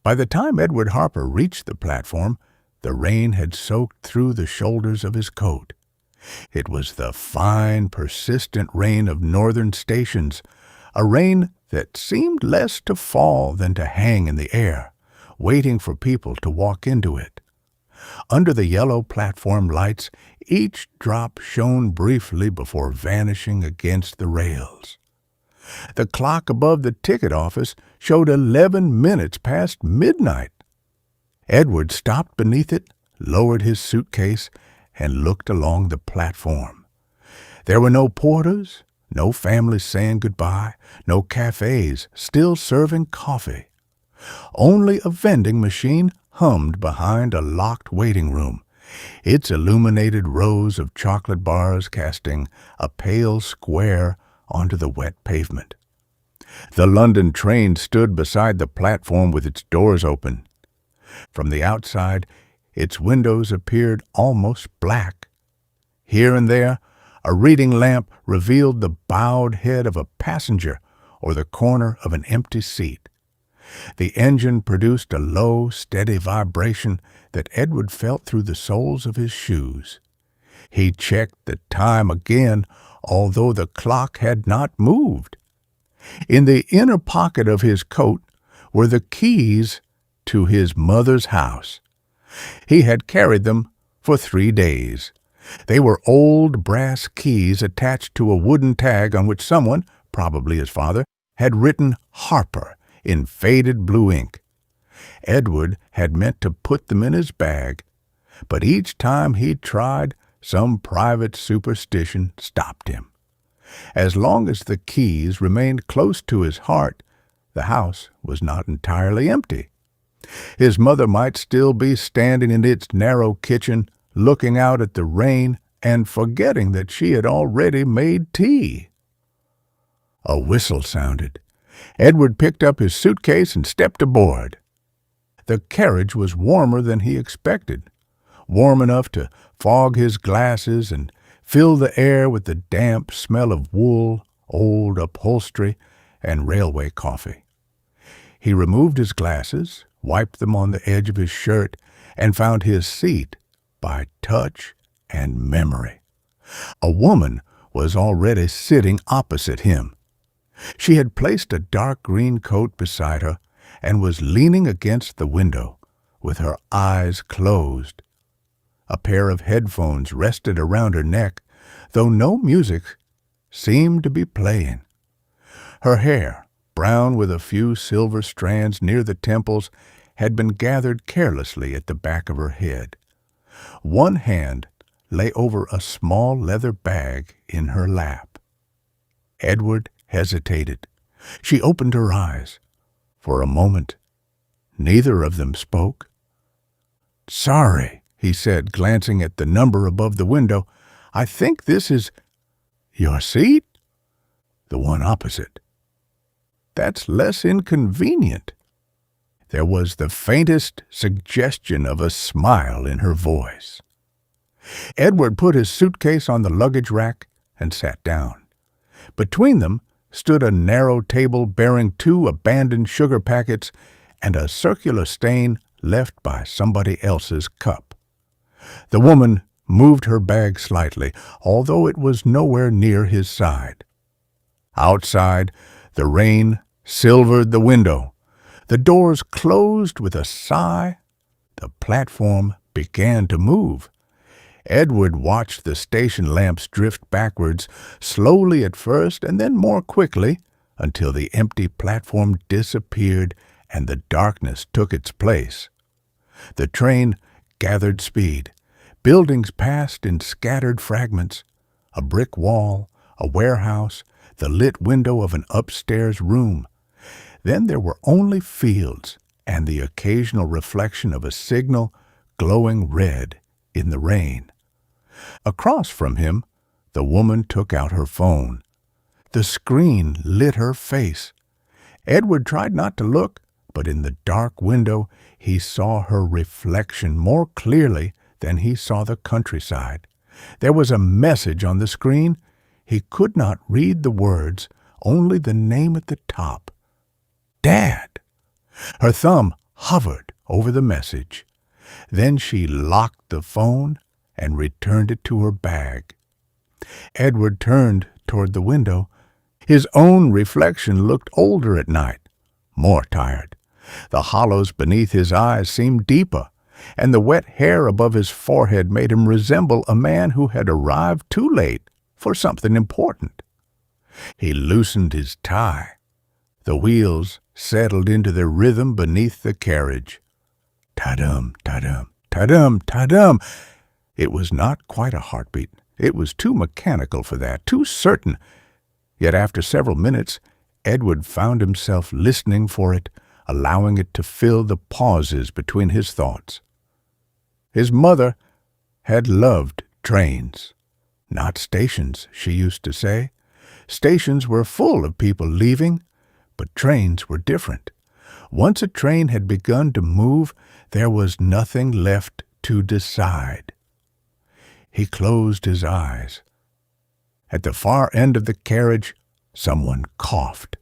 By the time Edward Harper reached the platform, the rain had soaked through the shoulders of his coat. It was the fine, persistent rain of northern stations, a rain that seemed less to fall than to hang in the air, waiting for people to walk into it. Under the yellow platform lights, each drop shone briefly before vanishing against the rails. The clock above the ticket office showed 11 minutes past midnight. Edward stopped beneath it, lowered his suitcase, and looked along the platform. There were no porters, no families saying goodbye, no cafes still serving coffee. Only a vending machine hummed behind a locked waiting room, its illuminated rows of chocolate bars casting a pale square onto the wet pavement. The London train stood beside the platform with its doors open. From the outside, its windows appeared almost black. Here and there, a reading lamp revealed the bowed head of a passenger or the corner of an empty seat. The engine produced a low, steady vibration that Edward felt through the soles of his shoes. He checked the time again, although the clock had not moved. In the inner pocket of his coat were the keys to his mother's house. He had carried them for 3 days. They were old brass keys attached to a wooden tag on which someone, probably his father, had written Harper in faded blue ink. Edward had meant to put them in his bag, but each time he tried, some private superstition stopped him. As long as the keys remained close to his heart, the house was not entirely empty. His mother might still be standing in its narrow kitchen, looking out at the rain and forgetting that she had already made tea. A whistle sounded. Edward picked up his suitcase and stepped aboard. The carriage was warmer than he expected, warm enough to fog his glasses and fill the air with the damp smell of wool, old upholstery, and railway coffee. He removed his glasses, wiped them on the edge of his shirt, and found his seat by touch and memory. A woman was already sitting opposite him. She had placed a dark green coat beside her and was leaning against the window, with her eyes closed. A pair of headphones rested around her neck, though no music seemed to be playing. Her hair, brown with a few silver strands near the temples, had been gathered carelessly at the back of her head. One hand lay over a small leather bag in her lap. Edward hesitated. She opened her eyes. For a moment, neither of them spoke. "Sorry," he said, glancing at the number above the window. "I think this is your seat?" "The one opposite." "That's less inconvenient." There was the faintest suggestion of a smile in her voice. Edward put his suitcase on the luggage rack and sat down. Between them stood a narrow table bearing 2 abandoned sugar packets and a circular stain left by somebody else's cup. The woman moved her bag slightly, although it was nowhere near his side. Outside, the rain silvered the window. The doors closed with a sigh. The platform began to move. Edward watched the station lamps drift backwards, slowly at first and then more quickly, until the empty platform disappeared and the darkness took its place. The train gathered speed. Buildings passed in scattered fragments. A brick wall, a warehouse, the lit window of an upstairs room. Then there were only fields and the occasional reflection of a signal glowing red in the rain. Across from him, the woman took out her phone. The screen lit her face. Edward tried not to look, but in the dark window he saw her reflection more clearly than he saw the countryside. There was a message on the screen. He could not read the words, only the name at the top. Dad! Her thumb hovered over the message. Then she locked the phone and returned it to her bag. Edward turned toward the window. His own reflection looked older at night, more tired. The hollows beneath his eyes seemed deeper, and the wet hair above his forehead made him resemble a man who had arrived too late for something important. He loosened his tie. The wheels settled into their rhythm beneath the carriage. Ta-dum, ta-dum, ta-dum, ta-dum. It was not quite a heartbeat. It was too mechanical for that, too certain. Yet after several minutes, Edward found himself listening for it, allowing it to fill the pauses between his thoughts. His mother had loved trains. Not stations, she used to say. Stations were full of people leaving, but trains were different. Once a train had begun to move, there was nothing left to decide. He closed his eyes. At the far end of the carriage, someone coughed.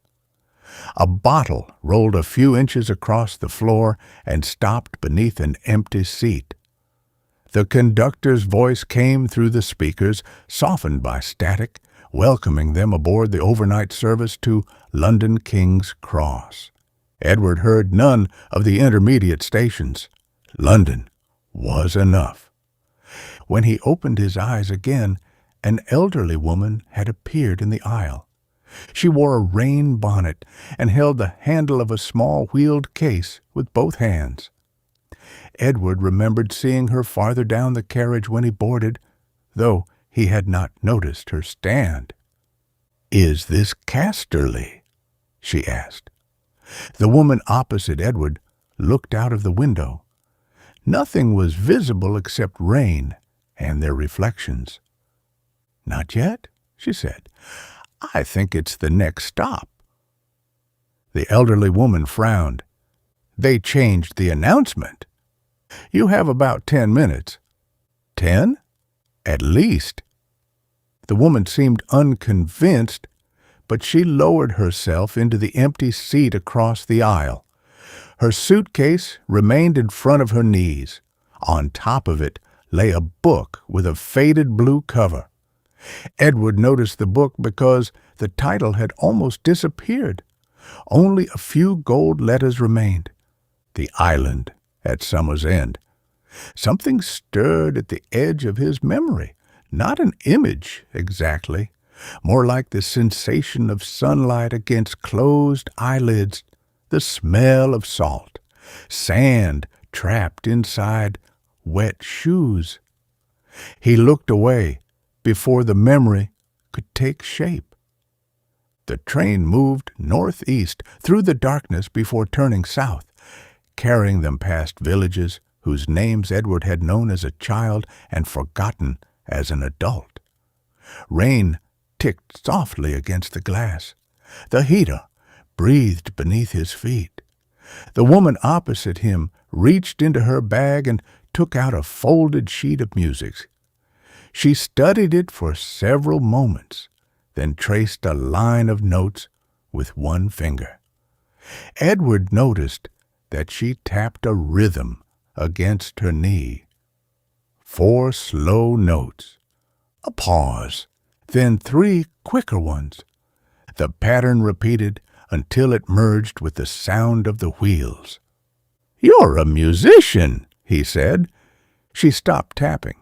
A bottle rolled a few inches across the floor and stopped beneath an empty seat. The conductor's voice came through the speakers, softened by static, welcoming them aboard the overnight service to London King's Cross. Edward heard none of the intermediate stations. London was enough. When he opened his eyes again, an elderly woman had appeared in the aisle. She wore a rain bonnet and held the handle of a small wheeled case with both hands. Edward remembered seeing her farther down the carriage when he boarded, though he had not noticed her stand. "Is this Casterly?" she asked. The woman opposite Edward looked out of the window. Nothing was visible except rain and their reflections. "Not yet," she said. "I think it's the next stop." The elderly woman frowned. "They changed the announcement. You have about 10 minutes. 10? At least." The woman seemed unconvinced, but she lowered herself into the empty seat across the aisle. Her suitcase remained in front of her knees. On top of it lay a book with a faded blue cover. Edward noticed the book because the title had almost disappeared. Only a few gold letters remained. The Island at Summer's End. Something stirred at the edge of his memory. Not an image, exactly. More like the sensation of sunlight against closed eyelids, the smell of salt, sand trapped inside wet shoes. He looked away before the memory could take shape. The train moved northeast through the darkness before turning south, carrying them past villages whose names Edward had known as a child and forgotten as an adult. Rain ticked softly against the glass. The heater breathed beneath his feet. The woman opposite him reached into her bag and took out a folded sheet of music. She studied it for several moments, then traced a line of notes with one finger. Edward noticed that she tapped a rhythm against her knee. 4 slow notes, a pause, then 3 quicker ones. The pattern repeated until it merged with the sound of the wheels. "You're a musician," he said. She stopped tapping.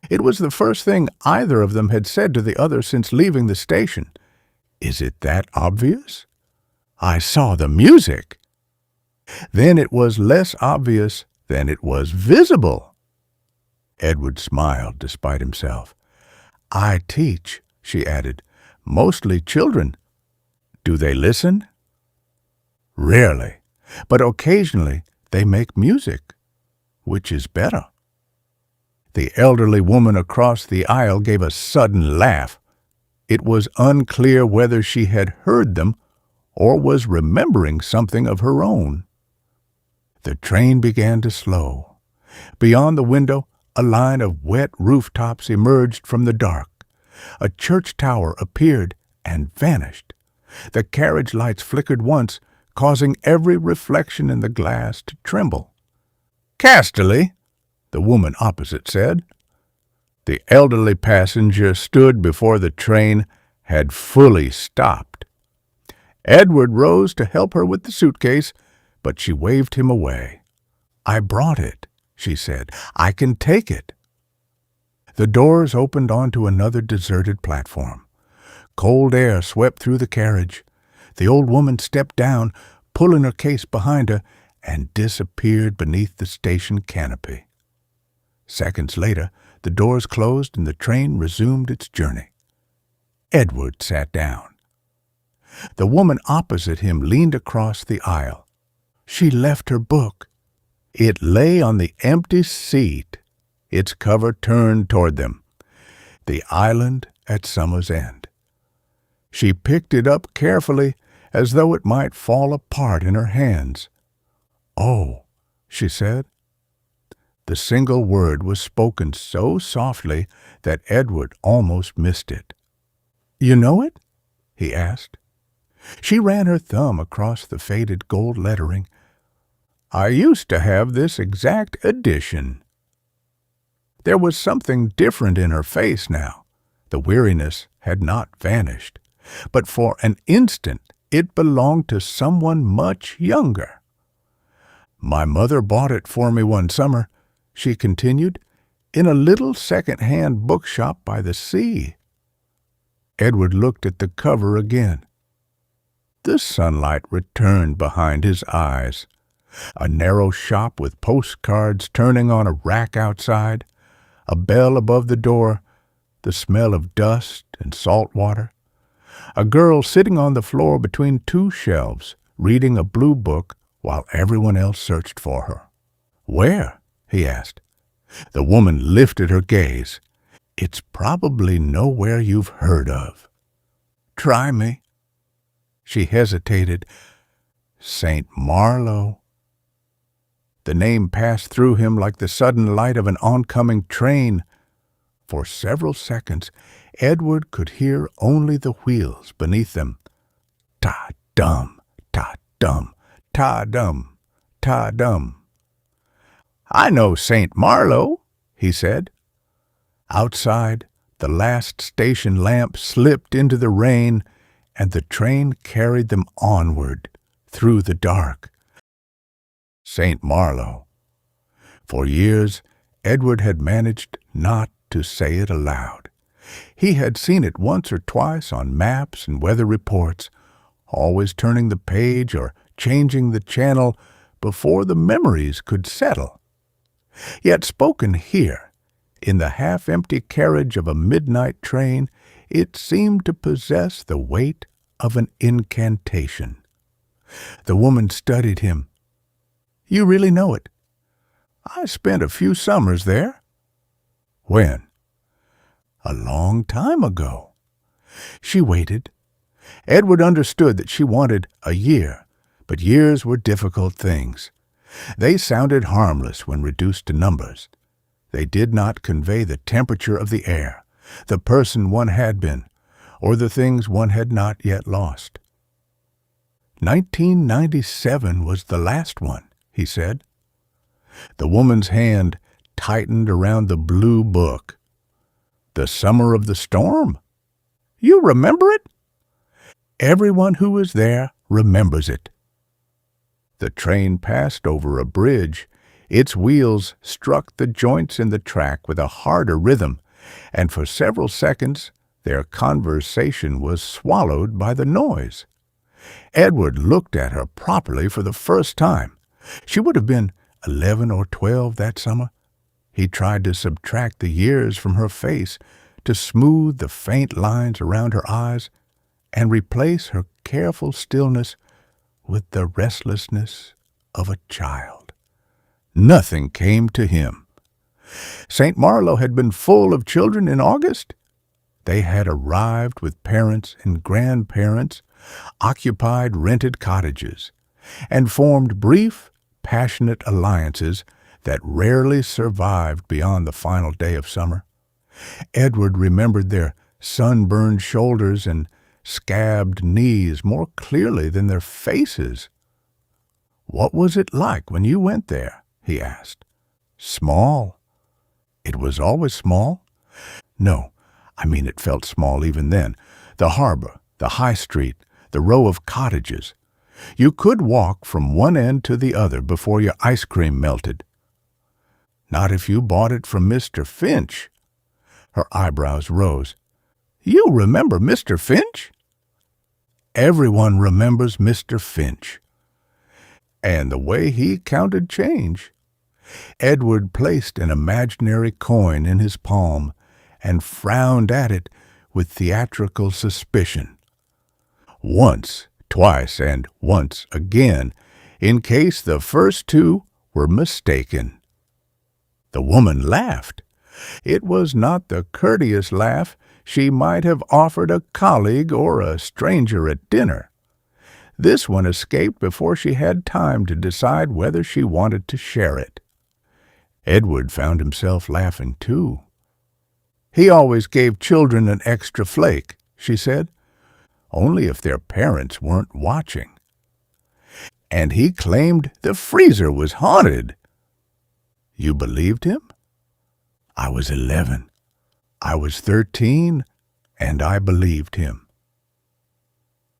It was the first thing either of them had said to the other since leaving the station. "Is it that obvious?" "I saw the music." Then it was less obvious than it was visible. Edward smiled despite himself. "I teach," she added, "mostly children. Do they listen?" "Rarely, but occasionally they make music. Which is better?" The elderly woman across the aisle gave a sudden laugh. It was unclear whether she had heard them or was remembering something of her own. The train began to slow. Beyond the window, a line of wet rooftops emerged from the dark. A church tower appeared and vanished. The carriage lights flickered once, causing every reflection in the glass to tremble. "Casterly," the woman opposite said. The elderly passenger stood before the train had fully stopped. Edward rose to help her with the suitcase, but she waved him away. "I brought it," she said. "I can take it." The doors opened onto another deserted platform. Cold air swept through the carriage. The old woman stepped down, pulling her case behind her, and disappeared beneath the station canopy. Seconds later, the doors closed and the train resumed its journey. Edward sat down. The woman opposite him leaned across the aisle. She left her book. It lay on the empty seat, its cover turned toward them. The Island at Summer's End. She picked it up carefully, as though it might fall apart in her hands. "Oh," she said. The single word was spoken so softly that Edward almost missed it. "You know it?" he asked. She ran her thumb across the faded gold lettering. "I used to have this exact edition." There was something different in her face now. The weariness had not vanished, but for an instant it belonged to someone much younger. "My mother bought it for me one summer," she continued, "in a little second-hand bookshop by the sea." Edward looked at the cover again. The sunlight returned behind his eyes. A narrow shop with postcards turning on a rack outside, a bell above the door, the smell of dust and salt water. A girl sitting on the floor between two shelves, reading a blue book while everyone else searched for her. "Where?" he asked. The woman lifted her gaze. "It's probably nowhere you've heard of." "Try me." She hesitated. "St. Marlowe." The name passed through him like the sudden light of an oncoming train. For several seconds, Edward could hear only the wheels beneath them. Ta-dum, ta-dum, ta-dum, ta-dum. "I know St. Marlowe," he said. Outside, the last station lamp slipped into the rain, and the train carried them onward through the dark. St. Marlowe. For years, Edward had managed not to say it aloud. He had seen it once or twice on maps and weather reports, always turning the page or changing the channel before the memories could settle. Yet spoken here, in the half-empty carriage of a midnight train, it seemed to possess the weight of an incantation. The woman studied him. "You really know it?" "I spent a few summers there." "When?" "A long time ago." She waited. Edward understood that she wanted a year, but years were difficult things. They sounded harmless when reduced to numbers. They did not convey the temperature of the air, the person one had been, or the things one had not yet lost. 1997 was the last one, he said. The woman's hand tightened around the blue book. "The summer of the storm? You remember it?" "Everyone who was there remembers it." The train passed over a bridge. Its wheels struck the joints in the track with a harder rhythm, and for several seconds their conversation was swallowed by the noise. Edward looked at her properly for the first time. She would have been 11 or 12 that summer. He tried to subtract the years from her face, to smooth the faint lines around her eyes, and replace her careful stillness with the restlessness of a child. Nothing came to him. St. Marlowe had been full of children in August. They had arrived with parents and grandparents, occupied rented cottages, and formed brief, passionate alliances that rarely survived beyond the final day of summer. Edward remembered their sunburned shoulders and scabbed knees more clearly than their faces. "What was it like when you went there?" he asked. "Small." "It was always small?" "No, I mean it felt small even then. The harbor, the high street, the row of cottages. You could walk from one end to the other before your ice cream melted." "Not if you bought it from Mr. Finch." Her eyebrows rose. "You remember Mr. Finch?" "Everyone remembers Mr. Finch." "And the way he counted change." Edward placed an imaginary coin in his palm and frowned at it with theatrical suspicion. "Once, twice, and once again, in case the first two were mistaken." The woman laughed. It was not the courteous laugh she might have offered a colleague or a stranger at dinner. This one escaped before she had time to decide whether she wanted to share it. Edward found himself laughing too. "He always gave children an extra flake," she said, "only if their parents weren't watching." "And he claimed the freezer was haunted." "You believed him?" "I was 11. I was 13, and I believed him."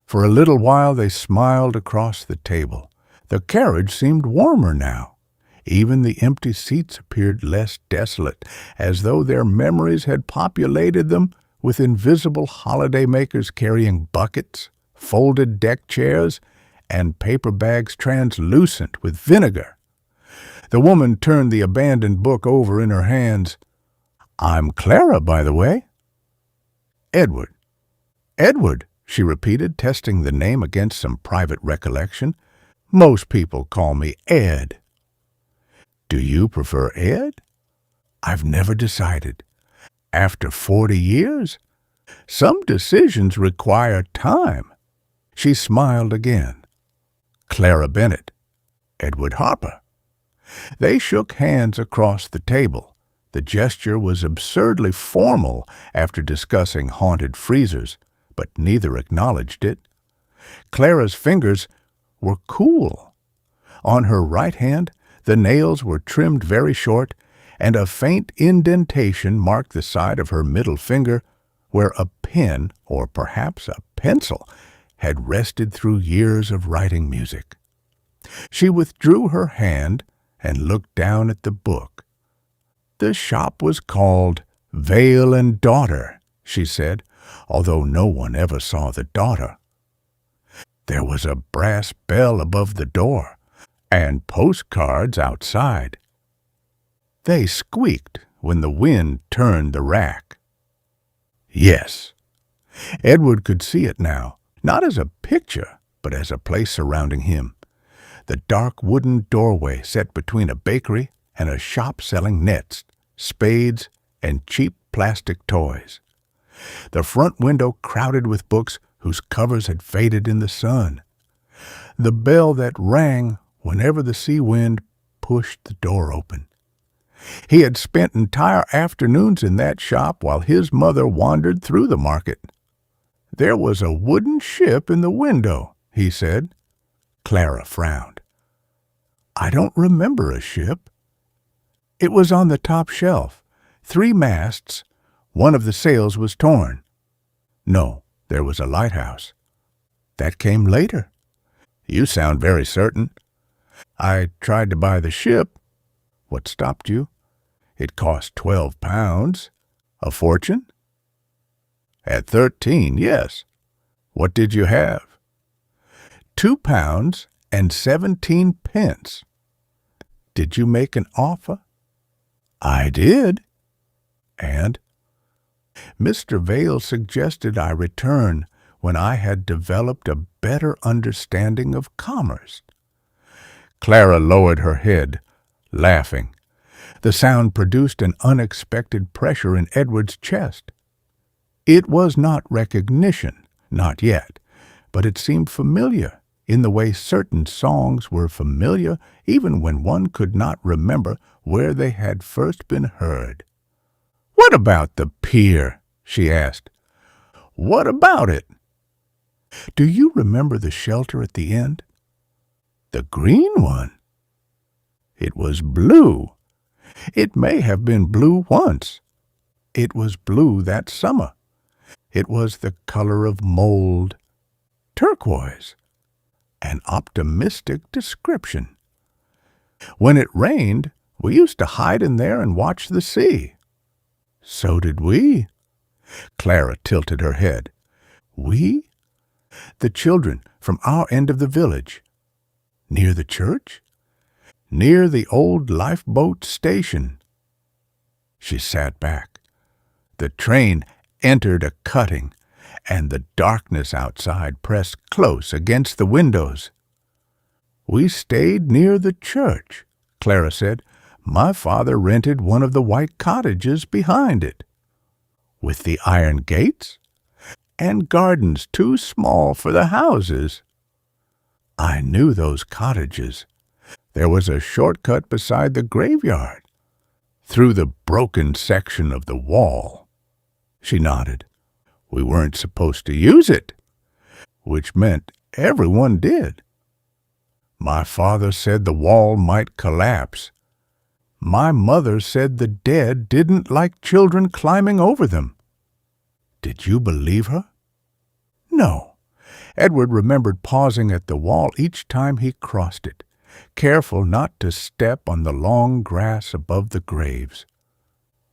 For a little while they smiled across the table. The carriage seemed warmer now. Even the empty seats appeared less desolate, as though their memories had populated them with invisible holiday-makers carrying buckets, folded deck chairs, and paper bags translucent with vinegar. The woman turned the abandoned book over in her hands. "I'm Clara, by the way." "Edward." "Edward," she repeated, testing the name against some private recollection. "Most people call me Ed." "Do you prefer Ed?" "I've never decided." "After 40 years? Some decisions require time." She smiled again. "Clara Bennett. Edward Harper." They shook hands across the table. The gesture was absurdly formal after discussing haunted freezers, but neither acknowledged it. Clara's fingers were cool. On her right hand, the nails were trimmed very short, and a faint indentation marked the side of her middle finger where a pen, or perhaps a pencil, had rested through years of writing music. She withdrew her hand and looked down at the book. "The shop was called Vale and Daughter," she said, although no one ever saw the daughter. There was a brass bell above the door, and postcards outside. They squeaked when the wind turned the rack. Yes, Edward could see it now, not as a picture, but as a place surrounding him. The dark wooden doorway set between a bakery and a shop selling nets, spades, and cheap plastic toys. The front window crowded with books whose covers had faded in the sun. The bell that rang whenever the sea wind pushed the door open. He had spent entire afternoons in that shop while his mother wandered through the market. "There was a wooden ship in the window," he said. Clara frowned. "I don't remember a ship." "It was on the top shelf. 3 masts. One of the sails was torn." "No, there was a lighthouse." "That came later." "You sound very certain." "I tried to buy the ship." "What stopped you?" "It cost £12. "A fortune?" "At 13, yes." "What did you have?" £2 and 17 pence. "Did you make an offer?" "I did." "And?" "Mr. Vale suggested I return when I had developed a better understanding of commerce." Clara lowered her head, laughing. The sound produced an unexpected pressure in Edward's chest. It was not recognition, not yet, but it seemed familiar in the way certain songs were familiar even when one could not remember where they had first been heard. "What about the pier?" she asked. "What about it?" "Do you remember the shelter at the end?" The green one? It was blue. It may have been blue once. It was blue that summer. It was the color of mold. Turquoise. An optimistic description. When it rained, we used to hide in there and watch the sea. So did we. Clara tilted her head. We? The children from our end of the village. Near the church? Near the old lifeboat station. She sat back. The train entered a cutting, and the darkness outside pressed close against the windows. We stayed near the church, Clara said. My father rented one of the white cottages behind it. With the iron gates? And gardens too small for the houses. I knew those cottages. There was a shortcut beside the graveyard, through the broken section of the wall. She nodded. We weren't supposed to use it, which meant everyone did. My father said the wall might collapse. My mother said the dead didn't like children climbing over them. Did you believe her? No. Edward remembered pausing at the wall each time he crossed it, careful not to step on the long grass above the graves.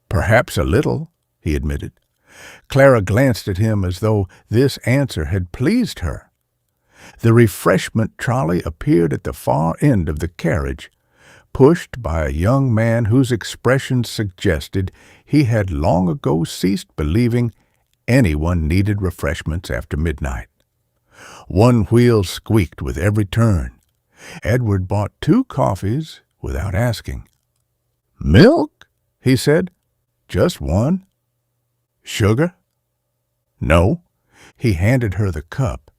Perhaps a little, he admitted. Clara glanced at him as though this answer had pleased her. The refreshment trolley appeared at the far end of the carriage, pushed by a young man whose expression suggested he had long ago ceased believing anyone needed refreshments after midnight. One wheel squeaked with every turn. Edward bought 2 coffees without asking. "Milk?" he said. "Just one." "Sugar?" "No." He handed her the cup.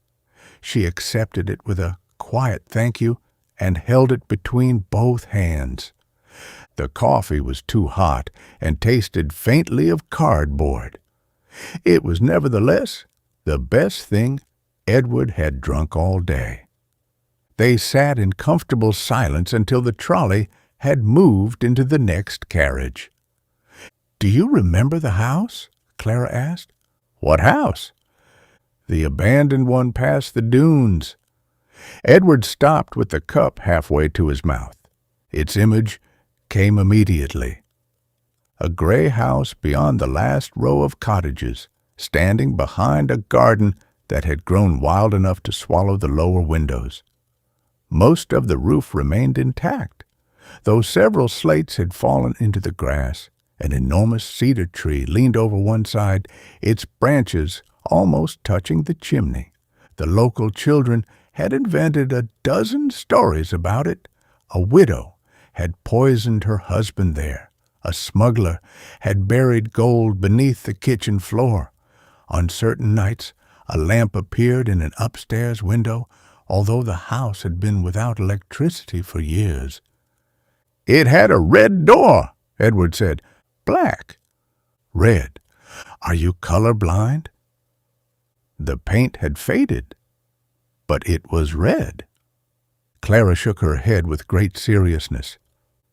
She accepted it with a quiet thank you and held it between both hands. The coffee was too hot and tasted faintly of cardboard. It was nevertheless the best thing Edward had drunk all day. They sat in comfortable silence until the trolley had moved into the next carriage. "Do you remember the house?" Clara asked. "What house?" "The abandoned one past the dunes." Edward stopped with the cup halfway to his mouth. Its image came immediately. A gray house beyond the last row of cottages, standing behind a garden that had grown wild enough to swallow the lower windows. Most of the roof remained intact, though several slates had fallen into the grass. An enormous cedar tree leaned over one side, its branches almost touching the chimney. The local children had invented a dozen stories about it. A widow had poisoned her husband there. A smuggler had buried gold beneath the kitchen floor. On certain nights, a lamp appeared in an upstairs window, although the house had been without electricity for years. "It had a red door," Edward said. "Black." "Red. Are you color-blind?" The paint had faded, but it was red. Clara shook her head with great seriousness.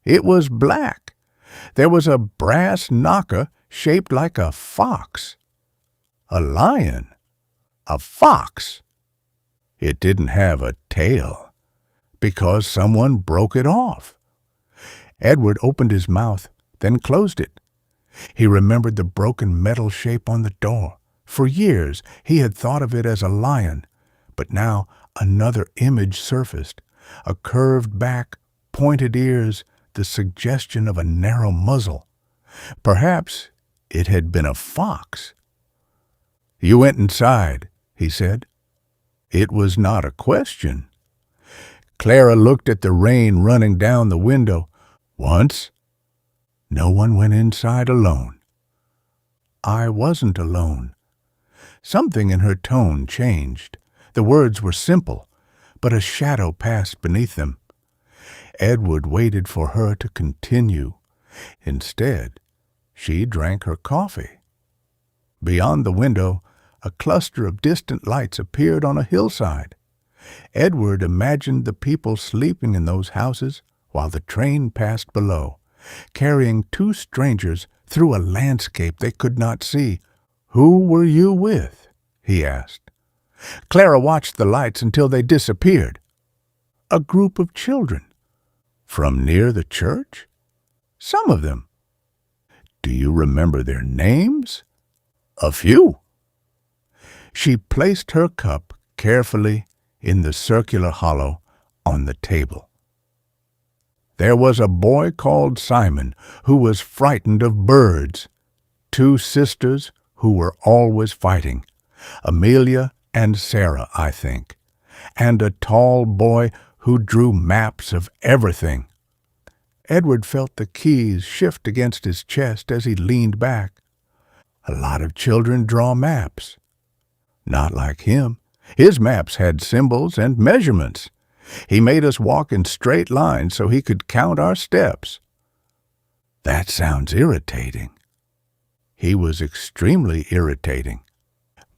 "It was black. There was a brass knocker shaped like a fox." "A lion? A fox?" "It didn't have a tail, because someone broke it off." Edward opened his mouth, then closed it. He remembered the broken metal shape on the door. For years he had thought of it as a lion, but now another image surfaced. A curved back, pointed ears, the suggestion of a narrow muzzle. Perhaps it had been a fox. "You went inside," he said. It was not a question. Clara looked at the rain running down the window. "Once, no one went inside alone." "I wasn't alone." Something in her tone changed. The words were simple, but a shadow passed beneath them. Edward waited for her to continue. Instead, she drank her coffee. Beyond the window, a cluster of distant lights appeared on a hillside. Edward imagined the people sleeping in those houses while the train passed below, carrying two strangers through a landscape they could not see. "Who were you with?" he asked. Clara watched the lights until they disappeared. "A group of children." "From near the church?" "Some of them." "Do you remember their names?" "A few." She placed her cup carefully in the circular hollow on the table. "There was a boy called Simon who was frightened of birds. Two sisters who were always fighting, Amelia and Sarah, I think, and a tall boy who drew maps of everything." Edward felt the keys shift against his chest as he leaned back. "A lot of children draw maps." "Not like him. His maps had symbols and measurements. He made us walk in straight lines so he could count our steps." "That sounds irritating." "He was extremely irritating."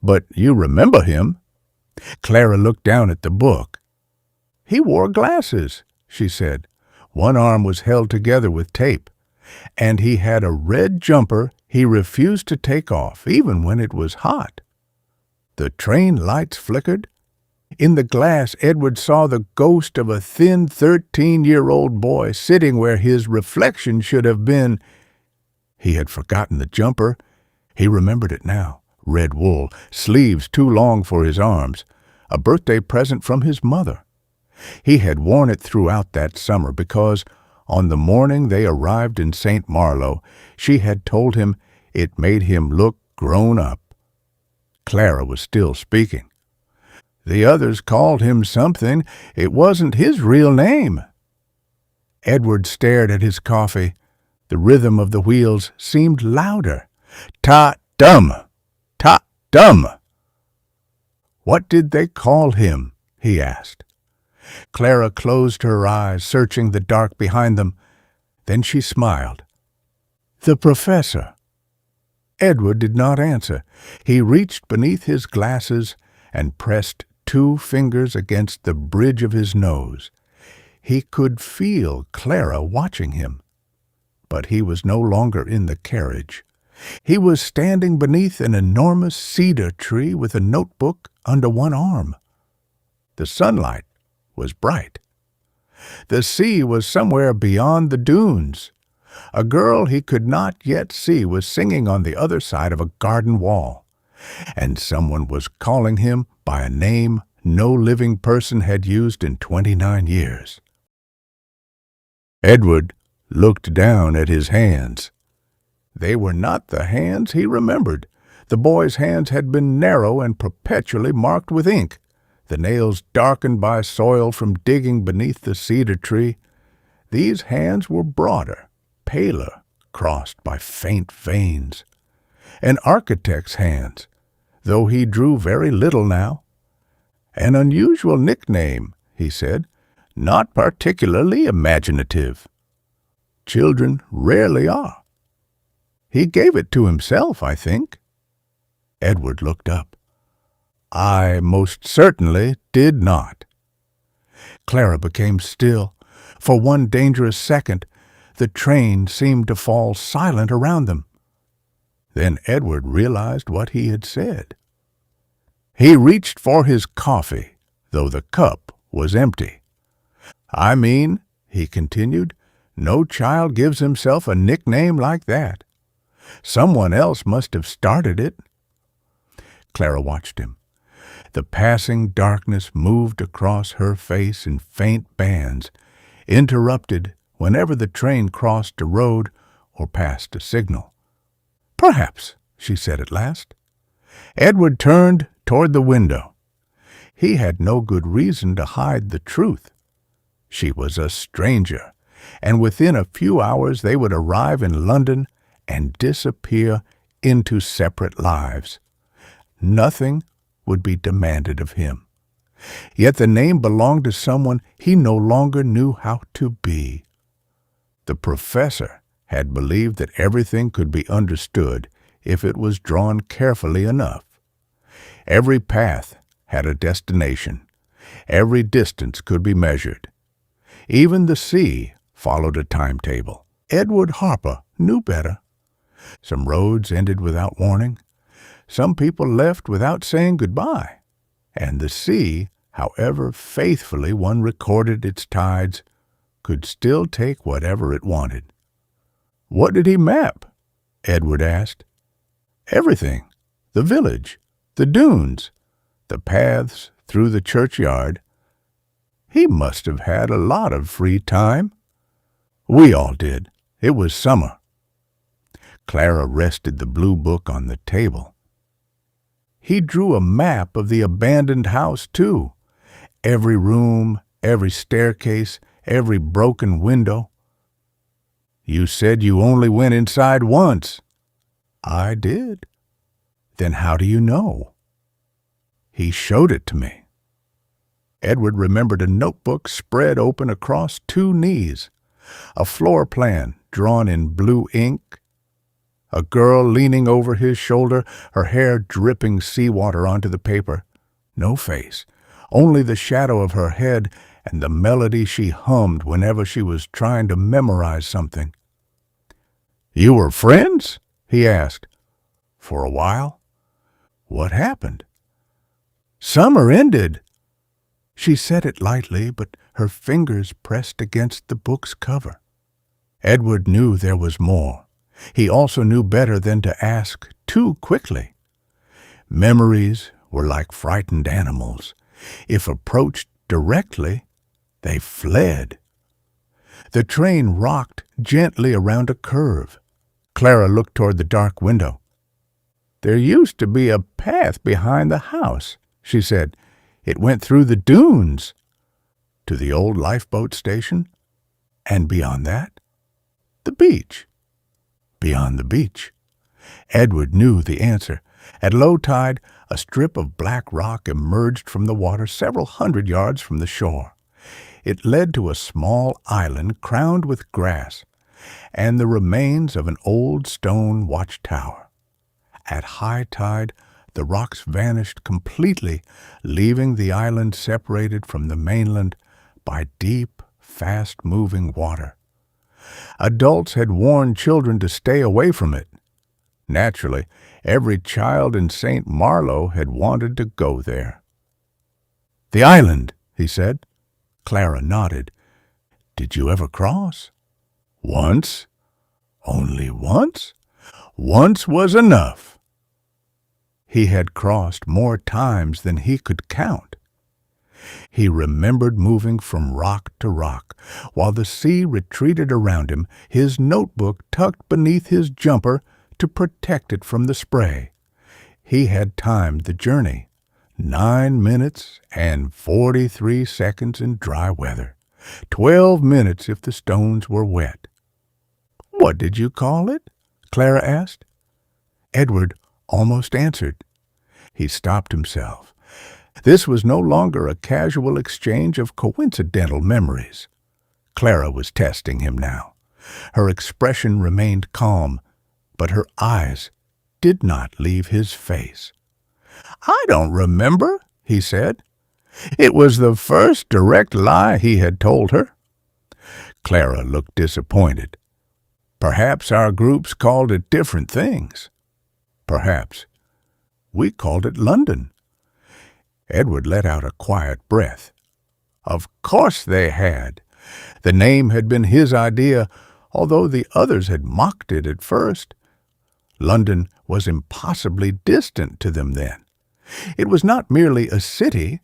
"But you remember him?" Clara looked down at the book. "He wore glasses," she said. "One arm was held together with tape, and he had a red jumper he refused to take off, even when it was hot." The train lights flickered. In the glass, Edward saw the ghost of a thin 13-year-old boy sitting where his reflection should have been. He had forgotten the jumper. He remembered it now. Red wool, sleeves too long for his arms, a birthday present from his mother. He had worn it throughout that summer because, on the morning they arrived in St. Marlow, she had told him it made him look grown up. Clara was still speaking. "The others called him something. It wasn't his real name." Edward stared at his coffee. The rhythm of the wheels seemed louder. "Ta-dum! Ta-dum!" "What did they call him?" he asked. Clara closed her eyes, searching the dark behind them. Then she smiled. "The professor." Edward did not answer. He reached beneath his glasses and pressed 2 fingers against the bridge of his nose. He could feel Clara watching him. But he was no longer in the carriage. He was standing beneath an enormous cedar tree with a notebook under one arm. The sunlight was bright. The sea was somewhere beyond the dunes. A girl he could not yet see was singing on the other side of a garden wall, and someone was calling him by a name no living person had used in 29 years. Edward looked down at his hands. They were not the hands he remembered. The boy's hands had been narrow and perpetually marked with ink, the nails darkened by soil from digging beneath the cedar tree. These hands were broader, paler, crossed by faint veins. An architect's hands, though he drew very little now. "An unusual nickname," he said, "not particularly imaginative." "Children rarely are." "He gave it to himself, I think." Edward looked up. "I most certainly did not." Clara became still. For one dangerous second, the train seemed to fall silent around them. Then Edward realized what he had said. He reached for his coffee, though the cup was empty. "I mean," he continued, "no child gives himself a nickname like that. Someone else must have started it." Clara watched him. The passing darkness moved across her face in faint bands, interrupted whenever the train crossed a road or passed a signal. "Perhaps," she said at last. Edward turned toward the window. He had no good reason to hide the truth. She was a stranger, and within a few hours they would arrive in London and disappear into separate lives. Nothing would be demanded of him. Yet the name belonged to someone he no longer knew how to be. The professor had believed that everything could be understood if it was drawn carefully enough. Every path had a destination, Every distance could be measured. Even the sea followed a timetable. Edward Harper knew better. Some roads ended without warning. Some people left without saying goodbye. And the sea, however faithfully one recorded its tides, could still take whatever it wanted. "What did he map?" Edward asked. "Everything. The village, the dunes, the paths through the churchyard. He must have had a lot of free time." "We all did. It was summer." Clara rested the blue book on the table. "He drew a map of the abandoned house, too. Every room, every staircase, every broken window." "You said you only went inside once." "I did." "Then how do you know?" "He showed it to me." Edward remembered a notebook spread open across 2 knees, a floor plan drawn in blue ink, a girl leaning over his shoulder, her hair dripping seawater onto the paper. No face, only the shadow of her head and the melody she hummed whenever she was trying to memorize something. "You were friends?" he asked. "For a while." "What happened?" "Summer ended." She said it lightly, but her fingers pressed against the book's cover. Edward knew there was more. He also knew better than to ask too quickly. Memories were like frightened animals. If approached directly, they fled. The train rocked gently around a curve. Clara looked toward the dark window. "There used to be a path behind the house," she said. "It went through the dunes." "To the old lifeboat station?" "And beyond that?" "The beach." "Beyond the beach." Edward knew the answer. At low tide, a strip of black rock emerged from the water several hundred yards from the shore. It led to a small island crowned with grass, and the remains of an old stone watchtower. At high tide, the rocks vanished completely, leaving the island separated from the mainland by deep, fast-moving water. Adults had warned children to stay away from it. Naturally, every child in St. Marlow had wanted to go there. "The island," he said. Clara nodded. "Did you ever cross?" "Once." "Only once?" "Once was enough." He had crossed more times than he could count. He remembered moving from rock to rock, while the sea retreated around him, his notebook tucked beneath his jumper to protect it from the spray. He had timed the journey, 9 minutes and 43 seconds in dry weather, 12 minutes if the stones were wet. "What did you call it?" Clara asked. Edward almost answered. He stopped himself. This was no longer a casual exchange of coincidental memories. Clara was testing him now. Her expression remained calm, but her eyes did not leave his face. "I don't remember," he said. It was the first direct lie he had told her. Clara looked disappointed. "Perhaps our groups called it different things." "Perhaps. We called it London." Edward let out a quiet breath. Of course they had. The name had been his idea, although the others had mocked it at first. London was impossibly distant to them then. It was not merely a city,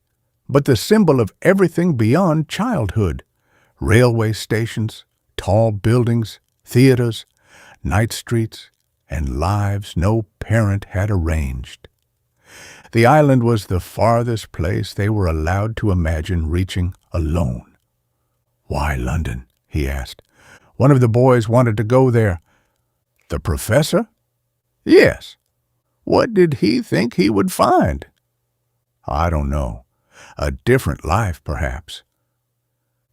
but the symbol of everything beyond childhood. Railway stations, tall buildings, theaters, night streets, and lives no parent had arranged. The island was the farthest place they were allowed to imagine reaching alone. "Why London?" he asked. "One of the boys wanted to go there." "The professor?" "Yes." "What did he think he would find?" "I don't know. A different life, perhaps."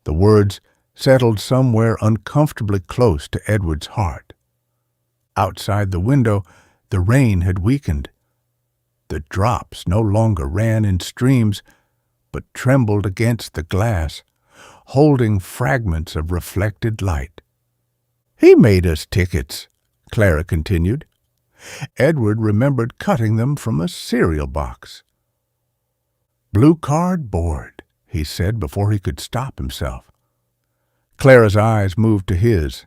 The words settled somewhere uncomfortably close to Edward's heart. Outside the window, the rain had weakened. The drops no longer ran in streams, but trembled against the glass, holding fragments of reflected light. "He made us tickets," Clara continued. Edward remembered cutting them from a cereal box. "Blue cardboard," he said before he could stop himself. Clara's eyes moved to his.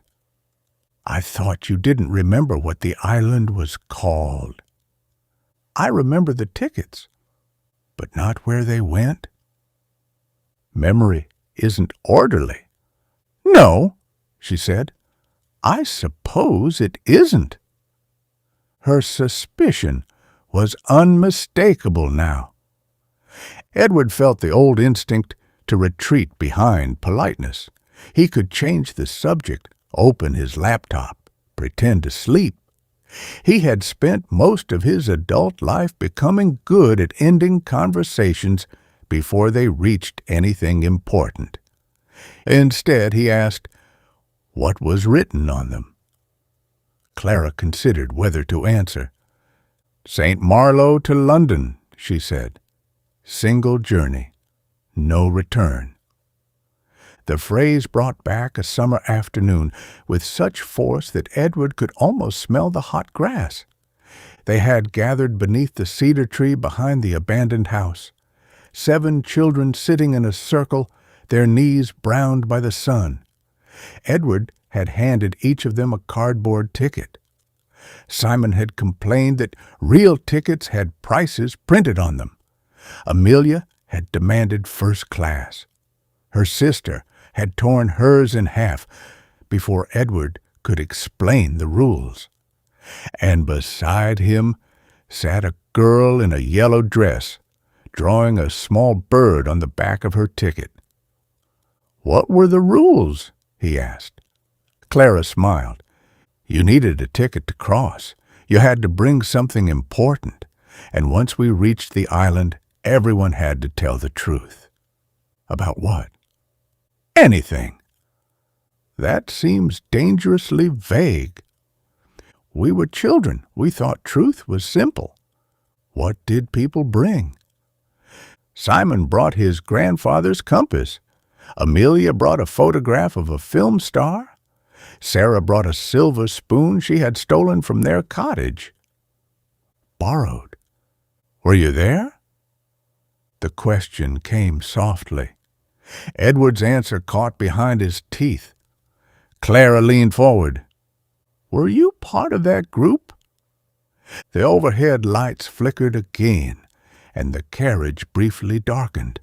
"I thought you didn't remember what the island was called." "I remember the tickets, but not where they went." "Memory isn't orderly." "No," she said. "I suppose it isn't." Her suspicion was unmistakable now. Edward felt the old instinct to retreat behind politeness. He could change the subject, open his laptop, pretend to sleep. He had spent most of his adult life becoming good at ending conversations before they reached anything important. Instead, he asked, what was written on them? Clara considered whether to answer. "St. Marlow to London," she said. "Single journey, no return." The phrase brought back a summer afternoon with such force that Edward could almost smell the hot grass. They had gathered beneath the cedar tree behind the abandoned house. 7 children sitting in a circle, their knees browned by the sun. Edward had handed each of them a cardboard ticket. Simon had complained that real tickets had prices printed on them. Amelia had demanded first class. Her sister had torn hers in half before Edward could explain the rules. And beside him sat a girl in a yellow dress, drawing a small bird on the back of her ticket. "What were the rules?" he asked. Clara smiled. "You needed a ticket to cross. You had to bring something important. And once we reached the island, everyone had to tell the truth." "About what?" "Anything." "That seems dangerously vague." "We were children. We thought truth was simple." "What did people bring?" "Simon brought his grandfather's compass. Amelia brought a photograph of a film star. Sarah brought a silver spoon she had stolen from their cottage." "Borrowed. Were you there?" The question came softly. Edward's answer caught behind his teeth. Clara leaned forward. "Were you part of that group?" The overhead lights flickered again, and the carriage briefly darkened.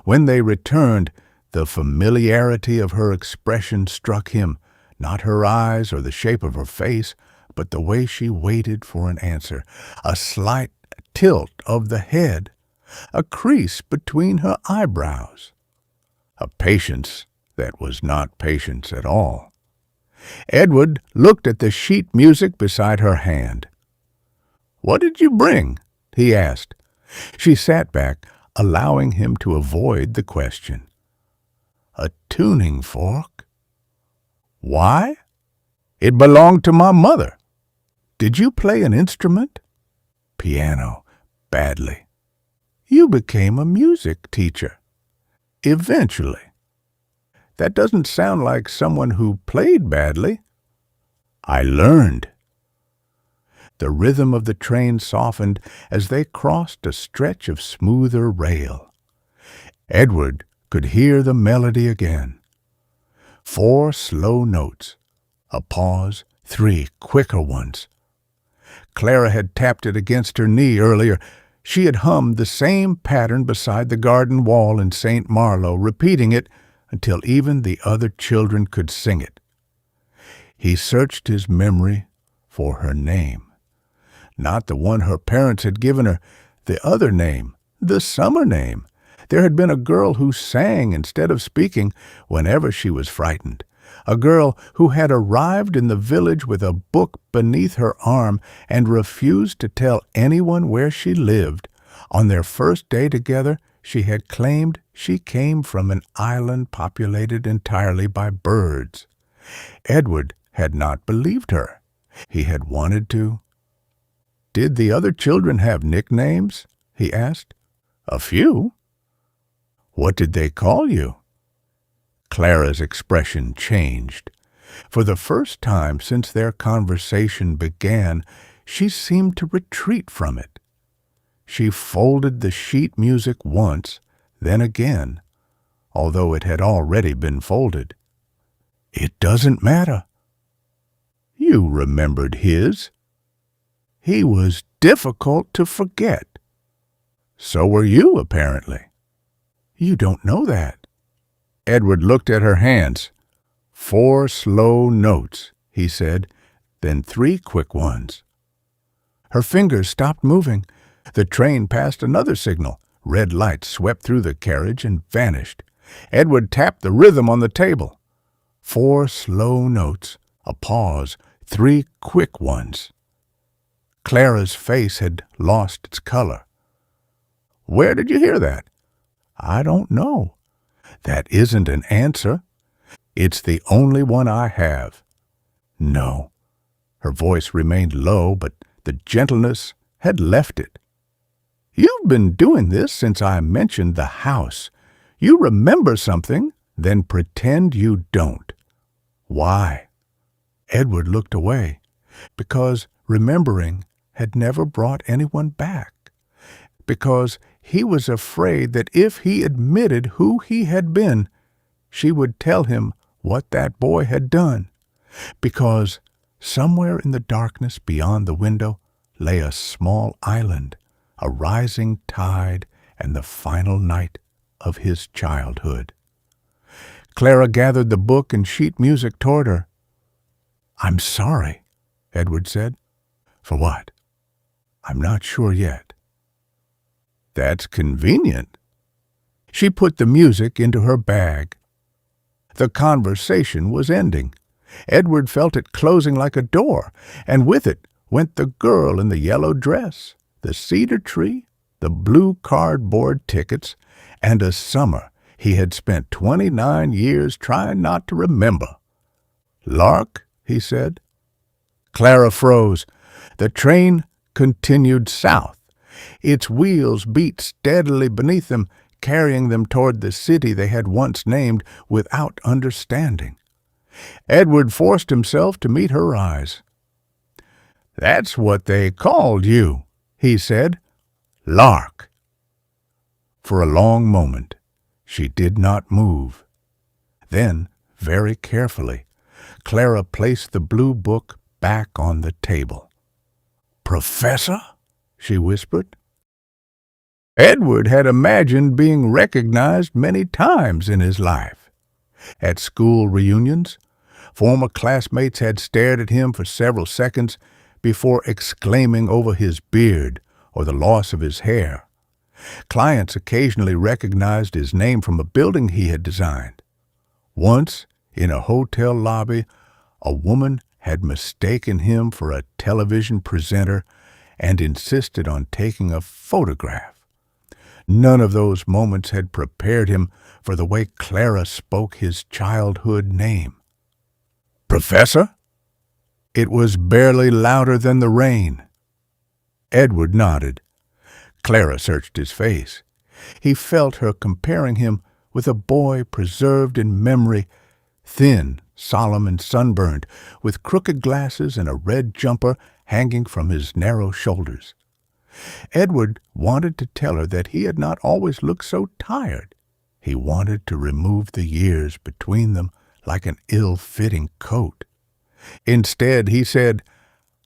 When they returned, the familiarity of her expression struck him, not her eyes or the shape of her face, but the way she waited for an answer, a slight tilt of the head, a crease between her eyebrows, a patience that was not patience at all. Edward looked at the sheet music beside her hand. "What did you bring?" he asked. She sat back, allowing him to avoid the question. "A tuning fork." "Why?" "It belonged to my mother." "Did you play an instrument?" "Piano, badly." "You became a music teacher." "Eventually." "That doesn't sound like someone who played badly." "I learned." The rhythm of the train softened as they crossed a stretch of smoother rail. Edward could hear the melody again. 4 slow notes, a pause, 3 quicker ones. Clara had tapped it against her knee earlier. She had hummed the same pattern beside the garden wall in St. Marlow, repeating it until even the other children could sing it. He searched his memory for her name. Not the one her parents had given her, the other name, the summer name. There had been a girl who sang instead of speaking whenever she was frightened, a girl who had arrived in the village with a book beneath her arm and refused to tell anyone where she lived. On their first day together, she had claimed she came from an island populated entirely by birds. Edward had not believed her. He had wanted to. "Did the other children have nicknames?" he asked. "A few." What did they call you?" Clara's expression changed. For the first time since their conversation began, she seemed to retreat from it. She folded the sheet music once, then again, although it had already been folded. "It doesn't matter." "You remembered his." "He was difficult to forget." "So were you, apparently." "You don't know that." Edward looked at her hands. "4 slow notes," he said, then 3 quick ones. Her fingers stopped moving. The train passed another signal. Red lights swept through the carriage and vanished. Edward tapped the rhythm on the table. 4 slow notes, a pause, 3 quick ones. Clara's face had lost its color. "Where did you hear that?" "I don't know." "That isn't an answer." "It's the only one I have." "No." Her voice remained low, but the gentleness had left it. "You've been doing this since I mentioned the house. You remember something, then pretend you don't." "Why?" Edward looked away. Because remembering had never brought anyone back. Because he was afraid that if he admitted who he had been, she would tell him what that boy had done. Because somewhere in the darkness beyond the window lay a small island, a rising tide, and the final night of his childhood. Clara gathered the book and sheet music toward her. "I'm sorry," Edward said. "For what?" "I'm not sure yet." "That's convenient." She put the music into her bag. The conversation was ending. Edward felt it closing like a door, and with it went the girl in the yellow dress, the cedar tree, the blue cardboard tickets, and a summer he had spent 29 years trying not to remember. "Lark," he said. Clara froze. The train continued south. Its wheels beat steadily beneath them, carrying them toward the city they had once named without understanding. Edward forced himself to meet her eyes. "That's what they called you," he said. "Lark." For a long moment she did not move. Then, very carefully, Clara placed the blue book back on the table. "Professor?" she whispered. Edward had imagined being recognized many times in his life. At school reunions, former classmates had stared at him for several seconds before exclaiming over his beard or the loss of his hair. Clients occasionally recognized his name from a building he had designed. Once, in a hotel lobby, a woman had mistaken him for a television presenter and insisted on taking a photograph. None of those moments had prepared him for the way Clara spoke his childhood name. "Professor?" It was barely louder than the rain. Edward nodded. Clara searched his face. He felt her comparing him with a boy preserved in memory, thin, solemn, and sunburned, with crooked glasses and a red jumper hanging from his narrow shoulders. Edward wanted to tell her that he had not always looked so tired. He wanted to remove the years between them like an ill-fitting coat. Instead, he said,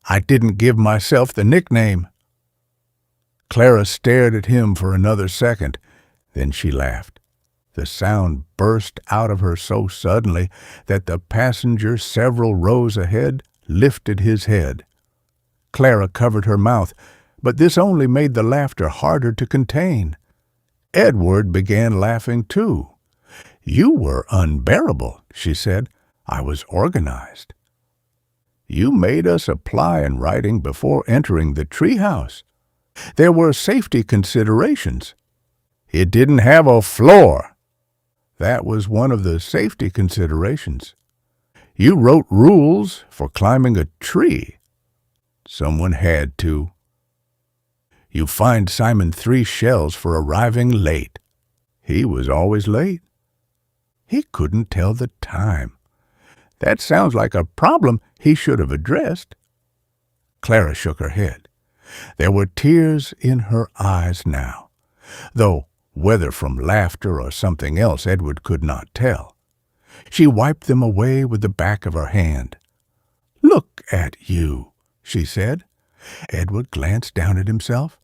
"I didn't give myself the nickname." Clara stared at him for another second. Then she laughed. The sound burst out of her so suddenly that the passenger several rows ahead lifted his head. Clara covered her mouth, but this only made the laughter harder to contain. Edward began laughing too. "You were unbearable," she said. "I was organized." "You made us apply in writing before entering the treehouse. There were safety considerations." "It didn't have a floor." "That was one of the safety considerations." "You wrote rules for climbing a tree." "Someone had to." "You fined Simon 3 shells for arriving late." He was always late. He couldn't tell the time. That sounds like a problem he should have addressed. Clara shook her head. There were tears in her eyes now, though whether from laughter or something else Edward could not tell. She wiped them away with the back of her hand. "Look at you," she said. Edward glanced down at himself.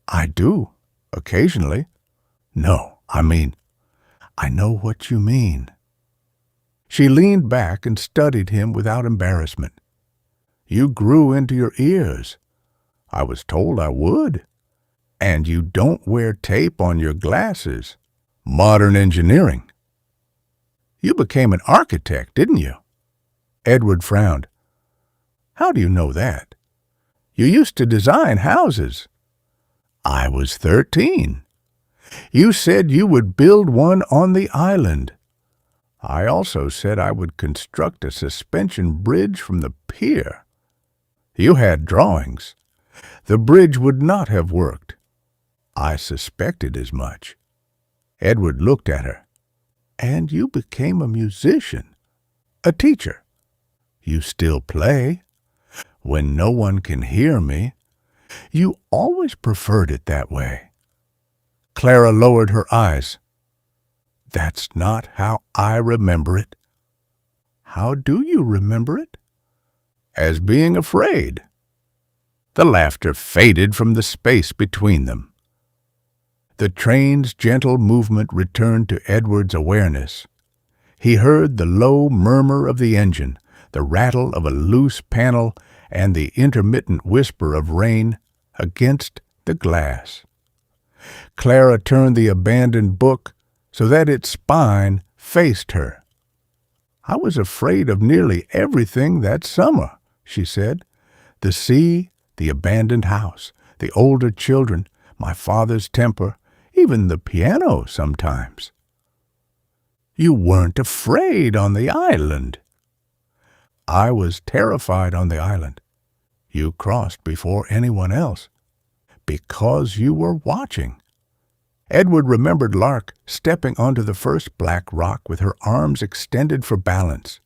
"I do, occasionally." "No, I know what you mean." She leaned back and studied him without embarrassment. "You grew into your ears. I was told I would. And you don't wear tape on your glasses. Modern engineering. You became an architect, didn't you?" Edward frowned. "How do you know that? You used to design houses." "I was 13. You said you would build one on the island. I also said I would construct a suspension bridge from the pier. You had drawings. The bridge would not have worked. I suspected as much." Edward looked at her. "And you became a musician, a teacher. You still play. When no one can hear me. You always preferred it that way." Clara lowered her eyes. "That's not how I remember it." "How do you remember it?" "As being afraid." The laughter faded from the space between them. The train's gentle movement returned to Edward's awareness. He heard the low murmur of the engine, the rattle of a loose panel, and the intermittent whisper of rain against the glass. Clara turned the abandoned book so that its spine faced her. "I was afraid of nearly everything that summer," she said. "The sea, the abandoned house, the older children, my father's temper, even the piano sometimes." "You weren't afraid on the island." "I was terrified on the island. You crossed before anyone else, because you were watching." Edward remembered Lark stepping onto the first black rock with her arms extended for balance.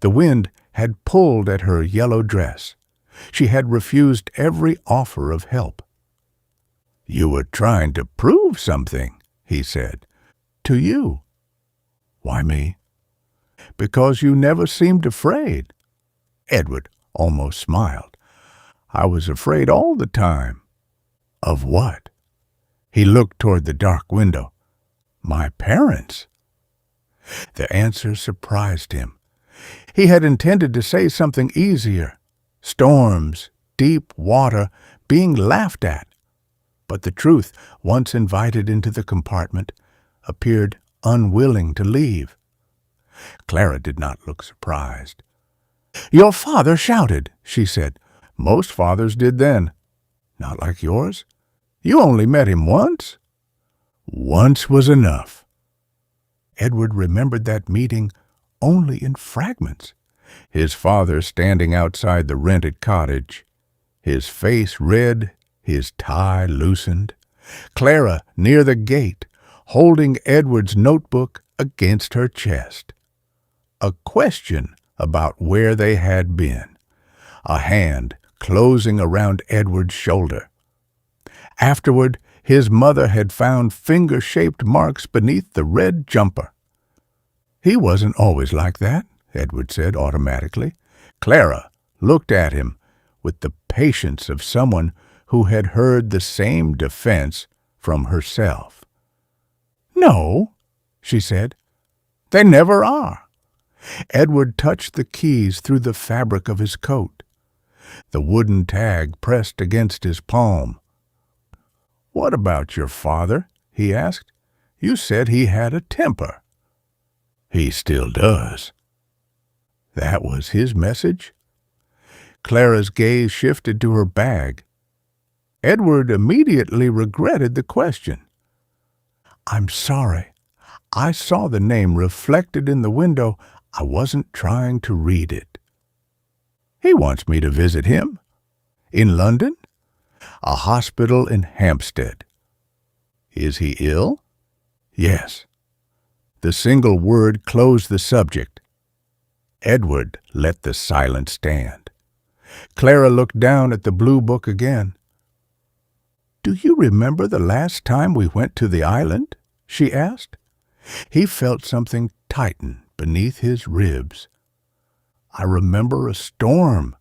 The wind had pulled at her yellow dress. She had refused every offer of help. "You were trying to prove something," he said. "To you." "Why me?" "Because you never seemed afraid." Edward almost smiled. "I was afraid all the time." "Of what?" He looked toward the dark window. "My parents." The answer surprised him. He had intended to say something easier. Storms, deep water, being laughed at. But the truth, once invited into the compartment, appeared unwilling to leave. Clara did not look surprised. "Your father shouted," she said. "Most fathers did then." "Not like yours? You only met him once?" "Once was enough." Edward remembered that meeting only in fragments. His father standing outside the rented cottage, his face red, his tie loosened. Clara near the gate, holding Edward's notebook against her chest. A question about where they had been. A hand closing around Edward's shoulder. Afterward, his mother had found finger-shaped marks beneath the red jumper. "He wasn't always like that," Edward said automatically. Clara looked at him with the patience of someone who had heard the same defense from herself. "No," she said. "They never are." Edward touched the keys through the fabric of his coat. The wooden tag pressed against his palm. "What about your father?" he asked. "You said he had a temper." "He still does." That was his message? Clara's gaze shifted to her bag. Edward immediately regretted the question. "I'm sorry. I saw the name reflected in the window. I wasn't trying to read it." "He wants me to visit him." "In London?" "A hospital in Hampstead." "Is he ill?" Yes. The single word closed the subject. Edward let the silence stand. Clara looked down at the blue book again. "Do you remember the last time we went to the island?" she asked. He felt something tighten beneath his ribs. "I remember a storm."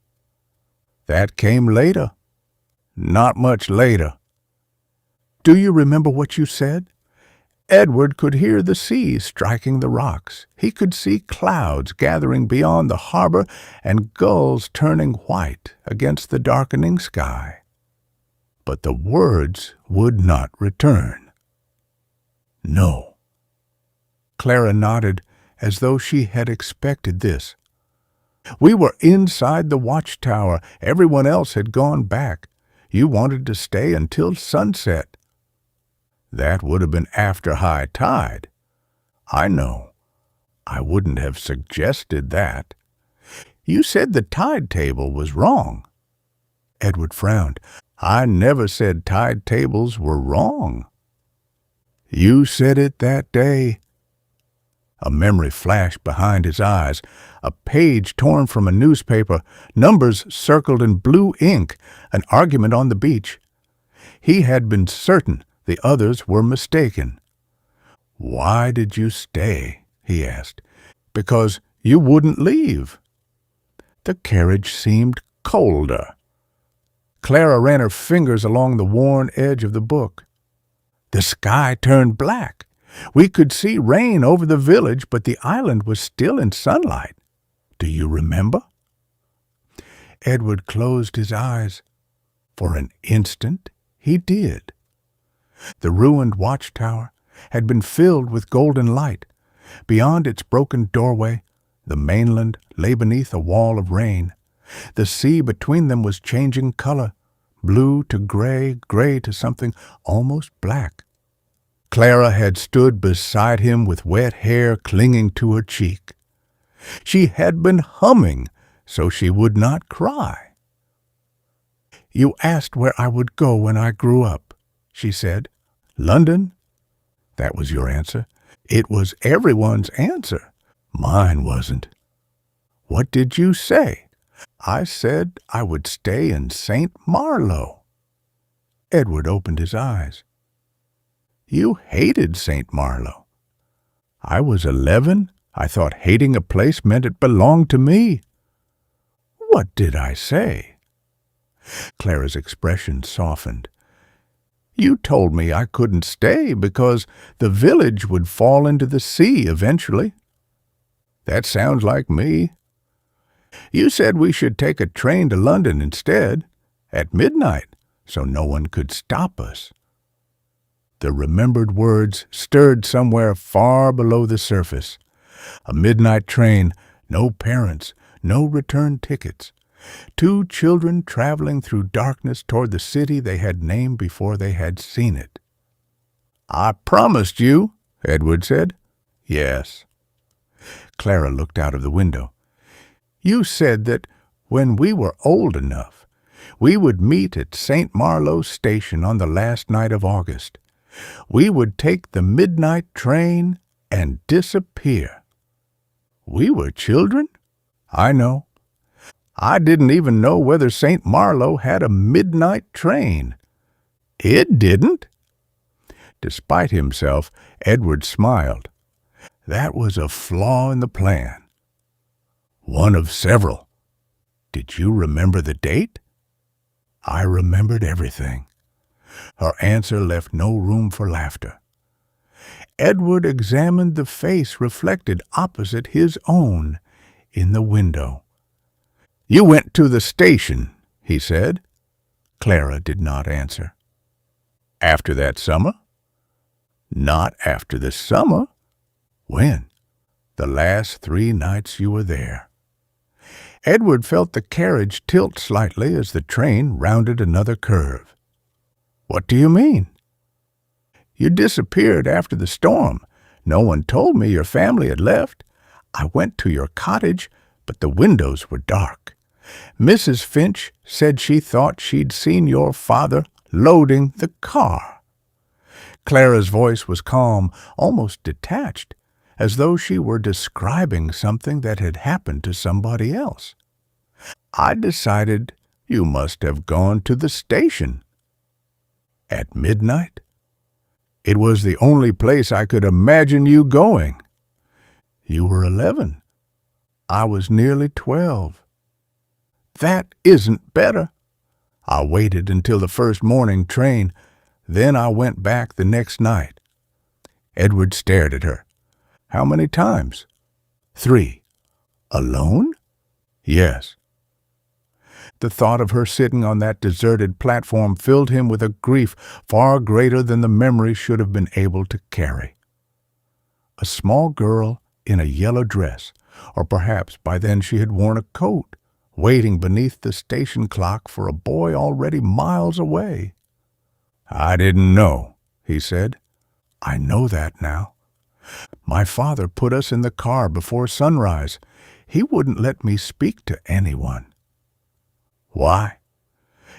"That came later." "Not much later." "Do you remember what you said?" Edward could hear the sea striking the rocks. He could see clouds gathering beyond the harbor and gulls turning white against the darkening sky. But the words would not return. "No." Clara nodded as though she had expected this. "We were inside the watchtower. Everyone else had gone back. You wanted to stay until sunset." "That would have been after high tide." "I know. I wouldn't have suggested that." "You said the tide table was wrong." Edward frowned. "I never said tide tables were wrong." "You said it that day." A memory flashed behind his eyes, a page torn from a newspaper, numbers circled in blue ink, an argument on the beach. He had been certain the others were mistaken. "Why did you stay?" he asked. "Because you wouldn't leave." The carriage seemed colder. Clara ran her fingers along the worn edge of the book. The sky turned black. We could see rain over the village, but the island was still in sunlight. "Do you remember?" Edward closed his eyes. For an instant he did. The ruined watchtower had been filled with golden light. Beyond its broken doorway, the mainland lay beneath a wall of rain. The sea between them was changing color, blue to gray, gray to something almost black. Clara had stood beside him with wet hair clinging to her cheek. She had been humming so she would not cry. "You asked where I would go when I grew up," she said. "London." That was your answer. It was everyone's answer. Mine wasn't. "What did you say?" "I said I would stay in St. Marlow." Edward opened his eyes. "You hated St. Marlow." "I was 11. I thought hating a place meant it belonged to me." "What did I say?" Clara's expression softened. "You told me I couldn't stay because the village would fall into the sea eventually." "That sounds like me." "You said we should take a train to London instead, at midnight, so no one could stop us." The remembered words stirred somewhere far below the surface. A midnight train, no parents, no return tickets. 2 children traveling through darkness toward the city they had named before they had seen it. "I promised you," Edward said. "Yes." Clara looked out of the window. "You said that when we were old enough, we would meet at St. Marlow Station on the last night of August. We would take the midnight train and disappear." "We were children?" "I know. I didn't even know whether St. Marlow had a midnight train." "It didn't?" Despite himself, Edward smiled. That was a flaw in the plan. "One of several. Did you remember the date?" I remembered everything. Her answer left no room for laughter. Edward examined the face reflected opposite his own in the window. "You went to the station," he said. Clara did not answer. "After that summer?" "Not after the summer." "When?" "The last 3 nights you were there." Edward felt the carriage tilt slightly as the train rounded another curve. "What do you mean?" "You disappeared after the storm. No one told me your family had left. I went to your cottage, but the windows were dark. Mrs. Finch said she thought she'd seen your father loading the car." Clara's voice was calm, almost detached, as though she were describing something that had happened to somebody else. "I decided you must have gone to the station." "At midnight?" "It was the only place I could imagine you going." "You were 11. I was nearly 12. "That isn't better." "I waited until the first morning train. Then I went back the next night." Edward stared at her. "How many times?" "3. "Alone?" "Yes." The thought of her sitting on that deserted platform filled him with a grief far greater than the memory should have been able to carry. A small girl in a yellow dress, or perhaps by then she had worn a coat, waiting beneath the station clock for a boy already miles away. "I didn't know," he said. "I know that now. My father put us in the car before sunrise. He wouldn't let me speak to anyone." "Why?"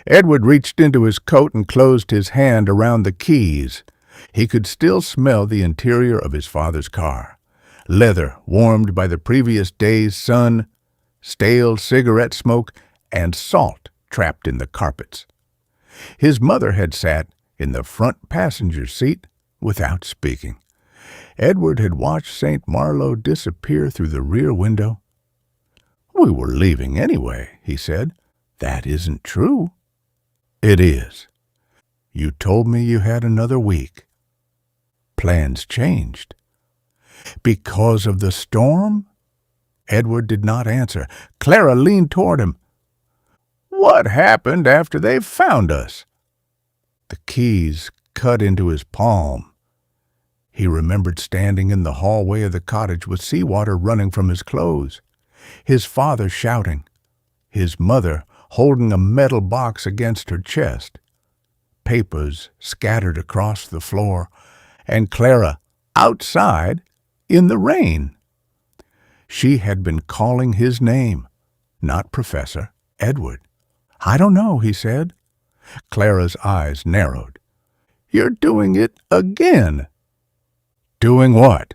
Edward reached into his coat and closed his hand around the keys. He could still smell the interior of his father's car. Leather warmed by the previous day's sun, stale cigarette smoke, and salt trapped in the carpets. His mother had sat in the front passenger seat without speaking. Edward had watched St. Marlowe disappear through the rear window. "We were leaving anyway," he said. "That isn't true." "It is. You told me you had another week." "Plans changed." "Because of the storm?" Edward did not answer. Clara leaned toward him. "What happened after they found us?" The keys cut into his palm. He remembered standing in the hallway of the cottage with seawater running from his clothes, his father shouting, his mother holding a metal box against her chest, papers scattered across the floor, and Clara outside in the rain. She had been calling his name, not Professor, Edward. "I don't know," he said. Clara's eyes narrowed. "You're doing it again." "Doing what?"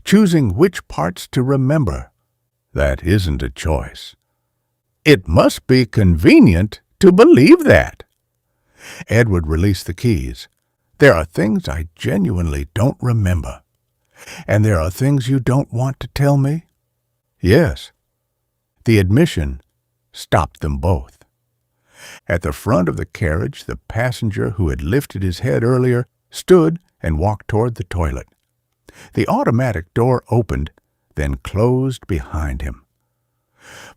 "Choosing which parts to remember." "That isn't a choice." "It must be convenient to believe that." Edward released the keys. "There are things I genuinely don't remember." "And there are things you don't want to tell me?" "Yes." The admission stopped them both. At the front of the carriage, the passenger who had lifted his head earlier stood and walked toward the toilet. The automatic door opened, then closed behind him.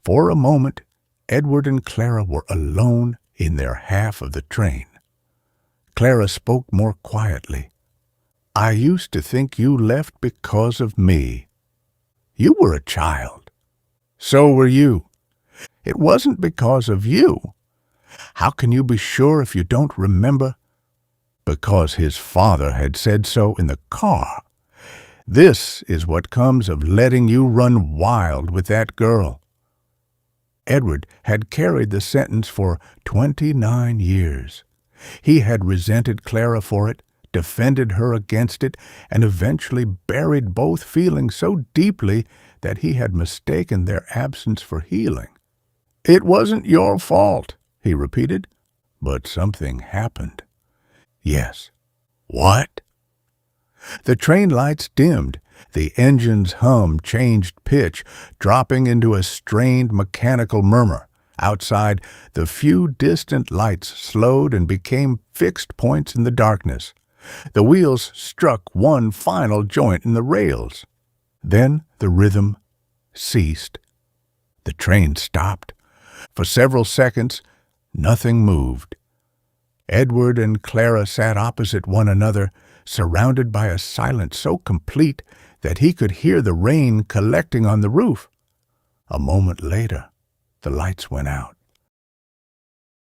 For a moment, Edward and Clara were alone in their half of the train. Clara spoke more quietly. "I used to think you left because of me." "You were a child." "So were you." "It wasn't because of you." "How can you be sure if you don't remember?" "Because his father had said so in the car. This is what comes of letting you run wild with that girl." Edward had carried the sentence for 29 years. He had resented Clara for it, defended her against it, and eventually buried both feelings so deeply that he had mistaken their absence for healing. "It wasn't your fault," he repeated. "But something happened." "Yes." "What?" The train lights dimmed. The engine's hum changed pitch, dropping into a strained mechanical murmur. Outside, the few distant lights slowed and became fixed points in the darkness. The wheels struck one final joint in the rails. Then the rhythm ceased. The train stopped. For several seconds, nothing moved. Edward and Clara sat opposite one another, surrounded by a silence so complete that he could hear the rain collecting on the roof. A moment later, the lights went out.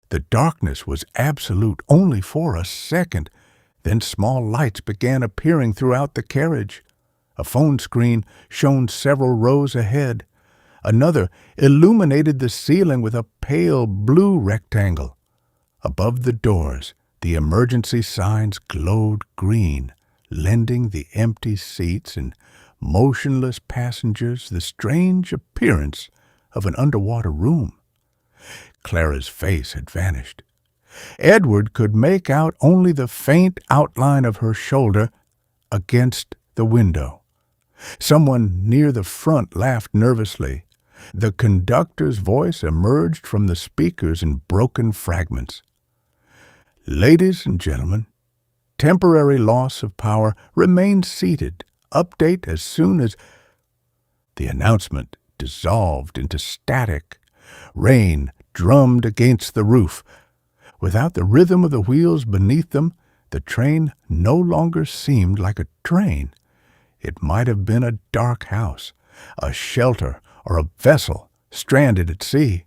The darkness was absolute only for a second. Then small lights began appearing throughout the carriage. A phone screen shone several rows ahead. Another illuminated the ceiling with a pale blue rectangle. Above the doors, The emergency signs glowed green, lending the empty seats and motionless passengers the strange appearance of an underwater room. Clara's face had vanished. Edward could make out only the faint outline of her shoulder against the window. Someone near the front laughed nervously. The conductor's voice emerged from the speakers in broken fragments. "Ladies and gentlemen, temporary loss of power. Remain seated. Update as soon as—" The announcement dissolved into static. Rain drummed against the roof. Without the rhythm of the wheels beneath them, the train no longer seemed like a train. It might have been a dark house, a shelter, or a vessel stranded at sea.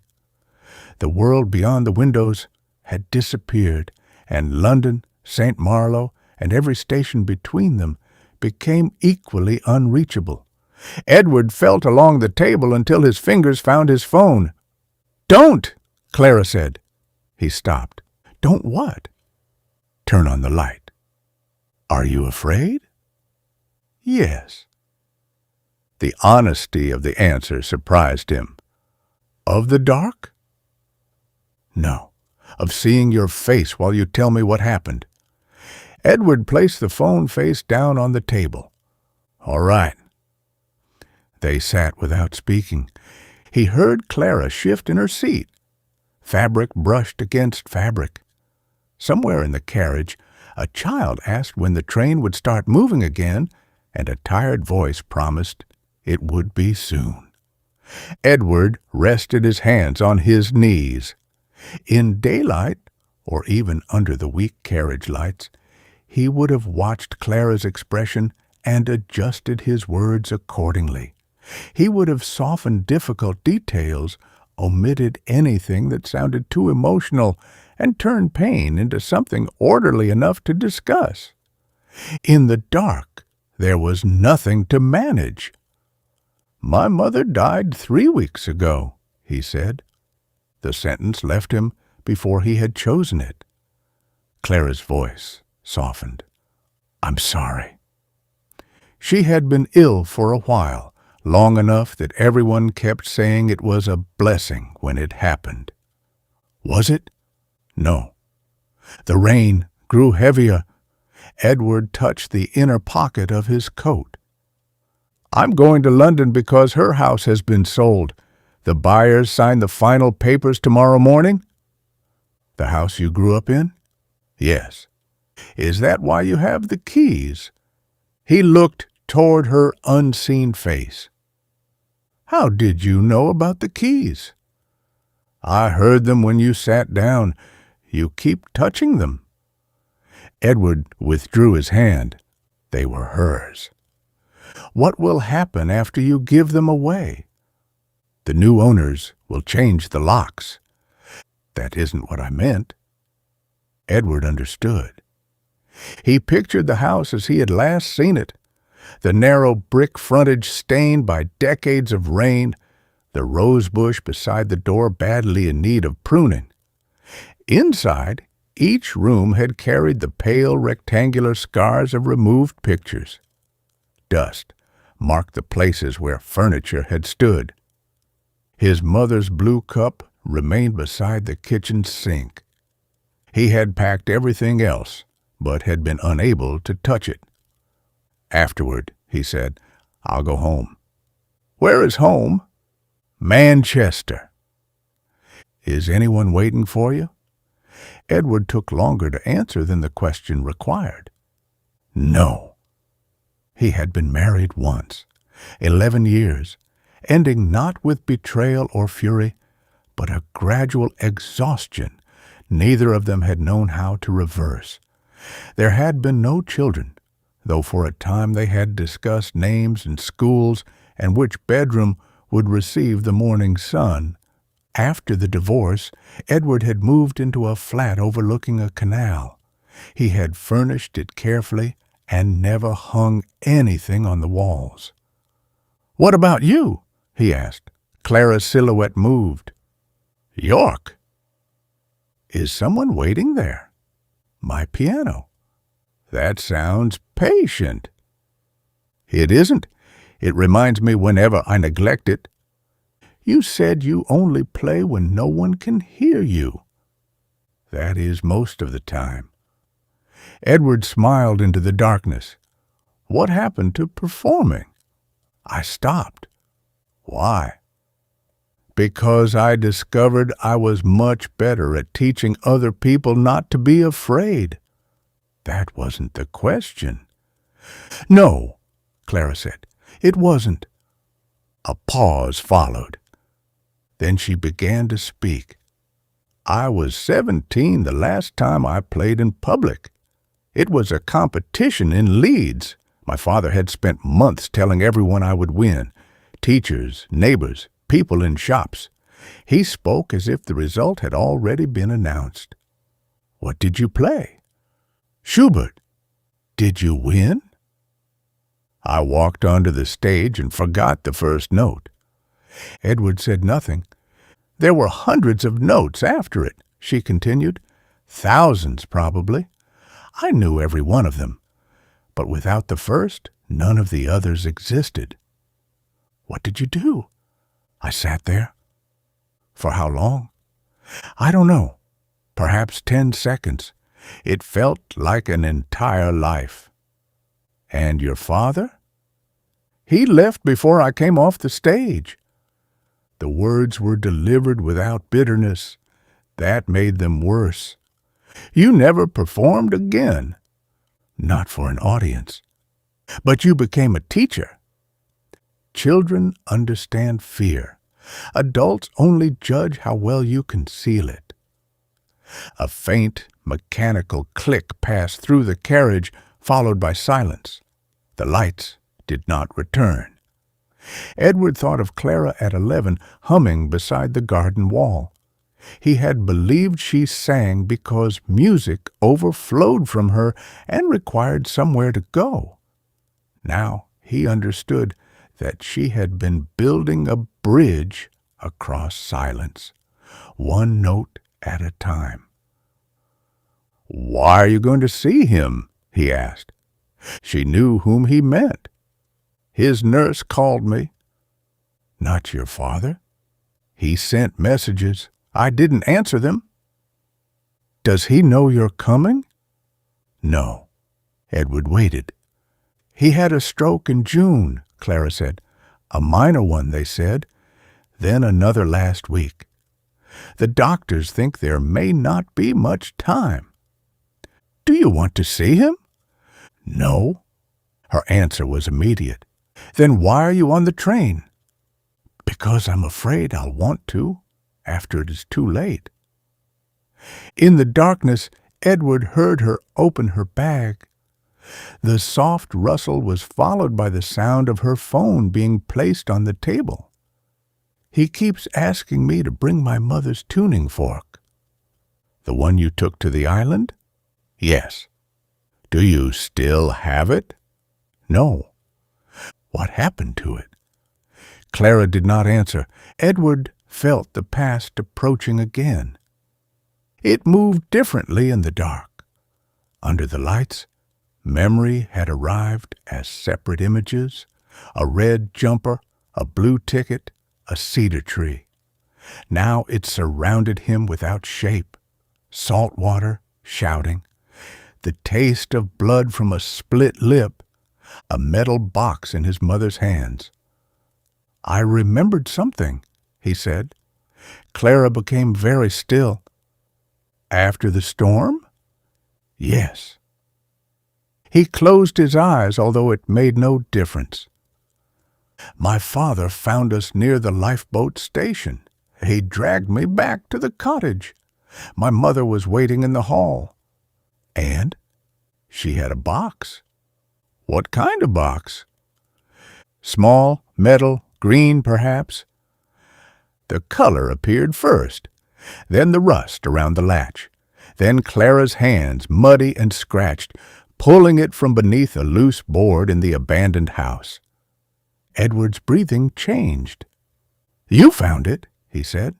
The world beyond the windows had disappeared, and London, St. Marlow, and every station between them became equally unreachable. Edward felt along the table until his fingers found his phone. "Don't!" Clara said. He stopped. "Don't what?" "Turn on the light." "Are you afraid?" "Yes." The honesty of the answer surprised him. "Of the dark?" "No, of seeing your face while you tell me what happened." Edward placed the phone face down on the table. "All right." They sat without speaking. He heard Clara shift in her seat. Fabric brushed against fabric. Somewhere in the carriage, a child asked when the train would start moving again, and a tired voice promised it would be soon. Edward rested his hands on his knees. In daylight, or even under the weak carriage lights, he would have watched Clara's expression and adjusted his words accordingly. He would have softened difficult details, omitted anything that sounded too emotional, and turned pain into something orderly enough to discuss. In the dark, there was nothing to manage. "My mother died 3 weeks ago," he said. The sentence left him before he had chosen it. Clara's voice softened. "I'm sorry." She had been ill for a while, long enough that everyone kept saying it was a blessing when it happened. Was it? No. The rain grew heavier. Edward touched the inner pocket of his coat. "I'm going to London because her house has been sold. The buyers sign the final papers tomorrow morning." "The house you grew up in?" "Yes." "Is that why you have the keys?" He looked toward her unseen face. "How did you know about the keys?" "I heard them when you sat down. You keep touching them." Edward withdrew his hand. They were hers. "What will happen after you give them away?" "The new owners will change the locks." "That isn't what I meant." Edward understood. He pictured the house as he had last seen it, the narrow brick frontage stained by decades of rain, the rose bush beside the door badly in need of pruning. Inside, each room had carried the pale rectangular scars of removed pictures. Dust marked the places where furniture had stood. His mother's blue cup remained beside the kitchen sink. He had packed everything else, but had been unable to touch it. "Afterward," he said, "I'll go home." "Where is home?" "Manchester." "Is anyone waiting for you?" Edward took longer to answer than the question required. No. He had been married once, 11 years, ending not with betrayal or fury, but a gradual exhaustion neither of them had known how to reverse. There had been no children, though for a time they had discussed names and schools and which bedroom would receive the morning sun. After the divorce, Edward had moved into a flat overlooking a canal. He had furnished it carefully and never hung anything on the walls. "What about you?" he asked. Clara's silhouette moved. "York." "Is someone waiting there?" My piano. That sounds patient. It isn't. It reminds me whenever I neglect it. You said you only play when no one can hear you. That is most of the time. Edward smiled into the darkness. What happened to performing? I stopped. Why? Because I discovered I was much better at teaching other people not to be afraid. That wasn't the question. No, Clara said. It wasn't. A pause followed. Then she began to speak. I was 17 the last time I played in public. It was a competition in Leeds. My father had spent months telling everyone I would win. Teachers, neighbors, people in shops. He spoke as if the result had already been announced. What did you play? Schubert. Did you win? I walked onto the stage and forgot the first note. Edward said nothing. There were hundreds of notes after it, she continued. Thousands, probably. I knew every one of them. But without the first, none of the others existed. What did you do? I sat there. For how long? I don't know. Perhaps 10 seconds. It felt like an entire life. And your father? He left before I came off the stage. The words were delivered without bitterness. That made them worse. You never performed again. Not for an audience. But you became a teacher. Children understand fear. Adults only judge how well you conceal it. A faint, mechanical click passed through the carriage, followed by silence. The lights did not return. Edward thought of Clara at 11, humming beside the garden wall. He had believed she sang because music overflowed from her and required somewhere to go. Now he understood that she had been building a bridge across silence, one note at a time. "Why are you going to see him?" he asked. She knew whom he meant. "His nurse called me." "Not your father?" "He sent messages. I didn't answer them." "Does he know you're coming?" "No." Edward waited. "He had a stroke in June," Clara said. "A minor one, they said. Then another last week. The doctors think there may not be much time." "Do you want to see him?" "No." Her answer was immediate. "Then why are you on the train?" "Because I'm afraid I'll want to, after it is too late." In the darkness, Edward heard her open her bag. The soft rustle was followed by the sound of her phone being placed on the table. "He keeps asking me to bring my mother's tuning fork." "The one you took to the island?" "Yes." "Do you still have it?" "No." "What happened to it?" Clara did not answer. Edward felt the past approaching again. It moved differently in the dark. Under the lights, memory had arrived as separate images, a red jumper, a blue ticket, a cedar tree. Now it surrounded him without shape. Salt water, shouting, the taste of blood from a split lip, a metal box in his mother's hands. "I remembered something," he said. Clara became very still. "After the storm?" "Yes." He closed his eyes, although it made no difference. "My father found us near the lifeboat station. He dragged me back to the cottage. My mother was waiting in the hall. And she had a box." "What kind of box?" "Small, metal, green, perhaps." The color appeared first, then the rust around the latch, then Clara's hands, muddy and scratched, pulling it from beneath a loose board in the abandoned house. Edward's breathing changed. "You found it," he said.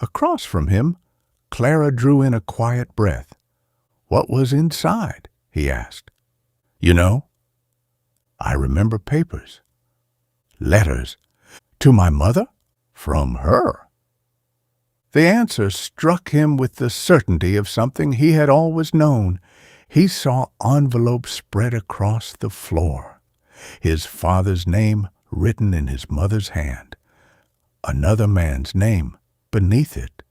Across from him, Clara drew in a quiet breath. "What was inside?" he asked. "You know, I remember papers, letters. To my mother? From her." The answer struck him with the certainty of something he had always known. He saw envelopes spread across the floor, his father's name written in his mother's hand, another man's name beneath it.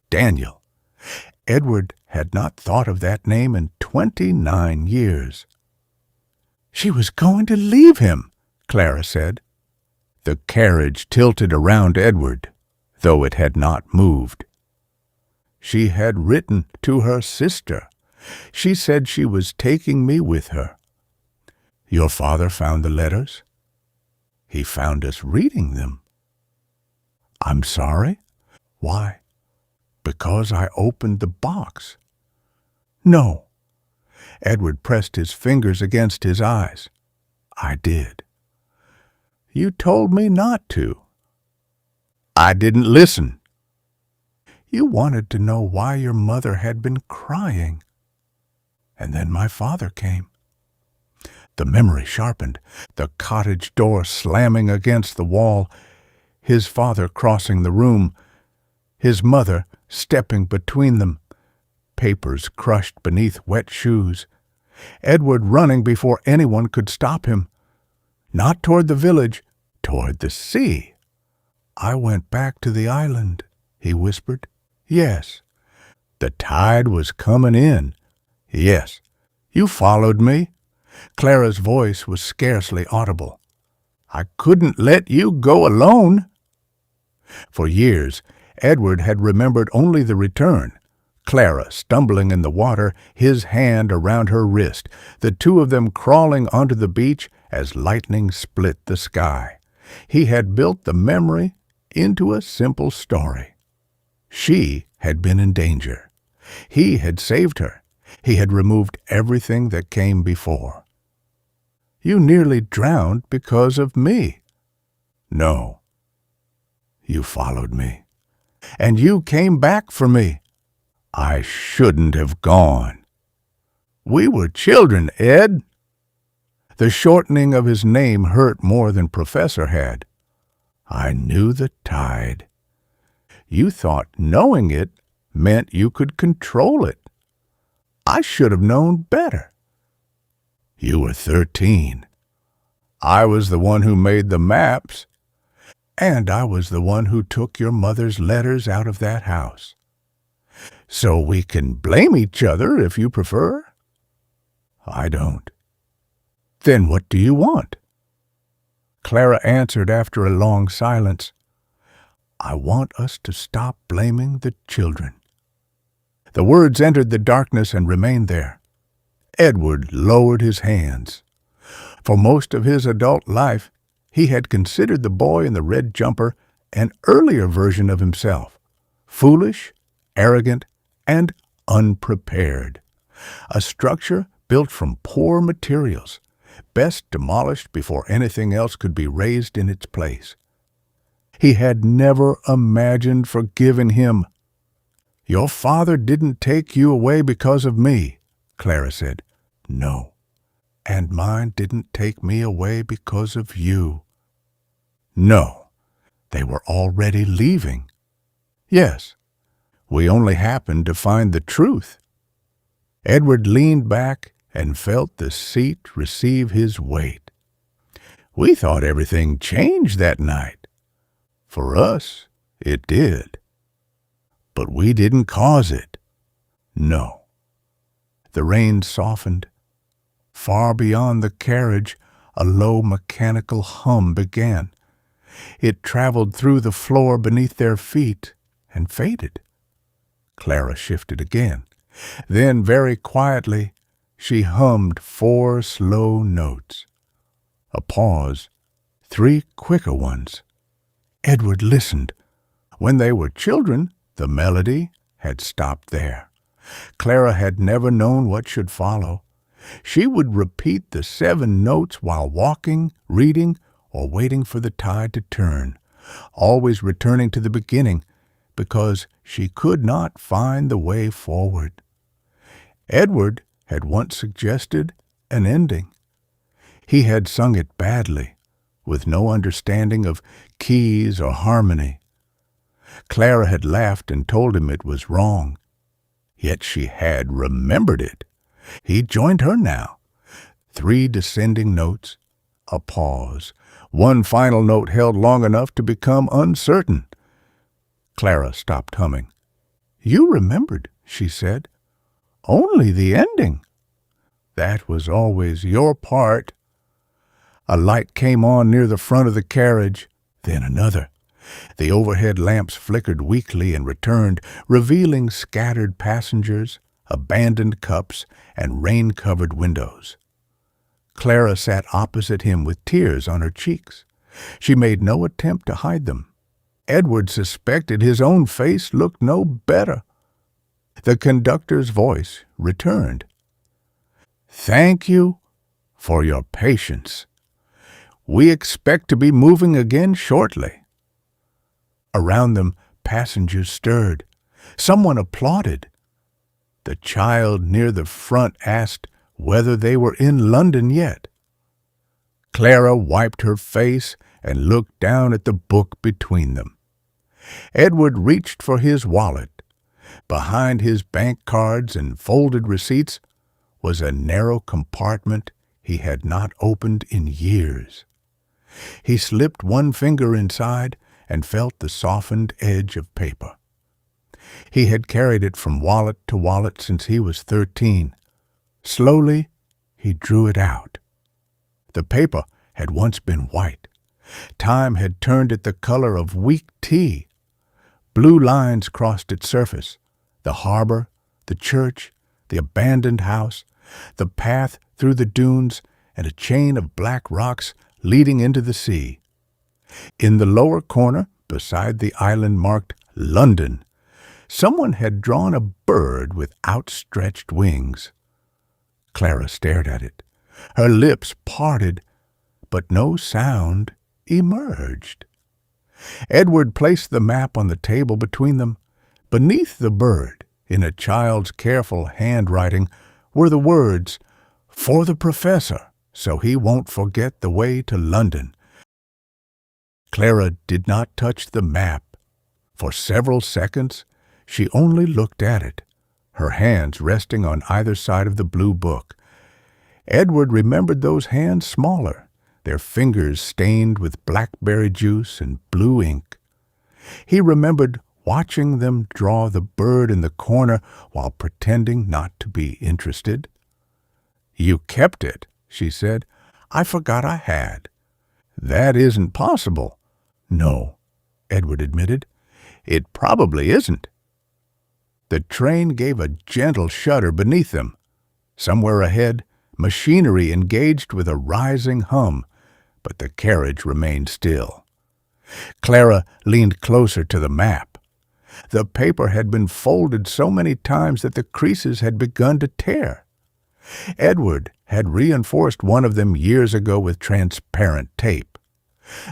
Daniel. Edward had not thought of that name in 29 years. "She was going to leave him," Clara said. The carriage tilted around Edward, though it had not moved. "She had written to her sister. She said she was taking me with her." "Your father found the letters?" "He found us reading them." "I'm sorry?" "Why, because I opened the box." "No." Edward pressed his fingers against his eyes. "I did." "You told me not to." "I didn't listen." "You wanted to know why your mother had been crying." And then my father came. The memory sharpened, the cottage door slamming against the wall, his father crossing the room, his mother stepping between them, papers crushed beneath wet shoes, Edward running before anyone could stop him. Not toward the village, toward the sea. "I went back to the island," he whispered. "Yes." "The tide was coming in." "Yes." "You followed me." Clara's voice was scarcely audible. "I couldn't let you go alone." For years, Edward had remembered only the return. Clara stumbling in the water, his hand around her wrist, the two of them crawling onto the beach as lightning split the sky. He had built the memory into a simple story. She had been in danger. He had saved her. He had removed everything that came before. "You nearly drowned because of me." "No." "You followed me." "And you came back for me." "I shouldn't have gone." "We were children, Ed." The shortening of his name hurt more than Professor had. "I knew the tide." "You thought knowing it meant you could control it." "I should have known better." "You were 13. I was the one who made the maps." "And I was the one who took your mother's letters out of that house." "So we can blame each other if you prefer." "I don't." "Then what do you want?" Clara answered after a long silence. "I want us to stop blaming the children." The words entered the darkness and remained there. Edward lowered his hands. For most of his adult life, he had considered the boy in the red jumper an earlier version of himself, foolish, arrogant, and unprepared. A structure built from poor materials, best demolished before anything else could be raised in its place. He had never imagined forgiving him. "Your father didn't take you away because of me," Clara said. "No." "And mine didn't take me away because of you." "No." "They were already leaving." "Yes." "We only happened to find the truth." Edward leaned back and felt the seat receive his weight. "We thought everything changed that night." "For us, it did." "But we didn't cause it." "No." The rain softened. Far beyond the carriage, a low mechanical hum began. It traveled through the floor beneath their feet and faded. Clara shifted again. Then, very quietly, she hummed 4 slow notes. A pause, 3 quicker ones. Edward listened. When they were children, the melody had stopped there. Clara had never known what should follow. She would repeat the 7 notes while walking, reading, or waiting for the tide to turn, always returning to the beginning, because she could not find the way forward. Edward had once suggested an ending. He had sung it badly, with no understanding of keys or harmony. Clara had laughed and told him it was wrong. Yet she had remembered it. He joined her now. 3 descending notes, a pause, one final note held long enough to become uncertain. Clara stopped humming. "You remembered," she said. "Only the ending." "That was always your part." A light came on near the front of the carriage, then another. The overhead lamps flickered weakly and returned, revealing scattered passengers, abandoned cups, and rain-covered windows. Clara sat opposite him with tears on her cheeks. She made no attempt to hide them. Edward suspected his own face looked no better. The conductor's voice returned. "Thank you for your patience. We expect to be moving again shortly." Around them, passengers stirred. Someone applauded. The child near the front asked whether they were in London yet. Clara wiped her face and looked down at the book between them. Edward reached for his wallet. Behind his bank cards and folded receipts was a narrow compartment he had not opened in years. He slipped one finger inside and felt the softened edge of paper. He had carried it from wallet to wallet since he was 13. Slowly, he drew it out. The paper had once been white. Time had turned it the color of weak tea. Blue lines crossed its surface. The harbor, the church, the abandoned house, the path through the dunes, and a chain of black rocks leading into the sea. In the lower corner, beside the island marked London, someone had drawn a bird with outstretched wings. Clara stared at it. Her lips parted, but no sound emerged. Edward placed the map on the table between them. Beneath the bird, in a child's careful handwriting, were the words, "For the professor, so he won't forget the way to London." Clara did not touch the map. For several seconds, she only looked at it, her hands resting on either side of the blue book. Edward remembered those hands smaller, their fingers stained with blackberry juice and blue ink. He remembered watching them draw the bird in the corner while pretending not to be interested. "You kept it," she said. "I forgot I had." "That isn't possible." "No," Edward admitted. "It probably isn't." The train gave a gentle shudder beneath them. Somewhere ahead, machinery engaged with a rising hum, but the carriage remained still. Clara leaned closer to the map. The paper had been folded so many times that the creases had begun to tear. Edward had reinforced one of them years ago with transparent tape.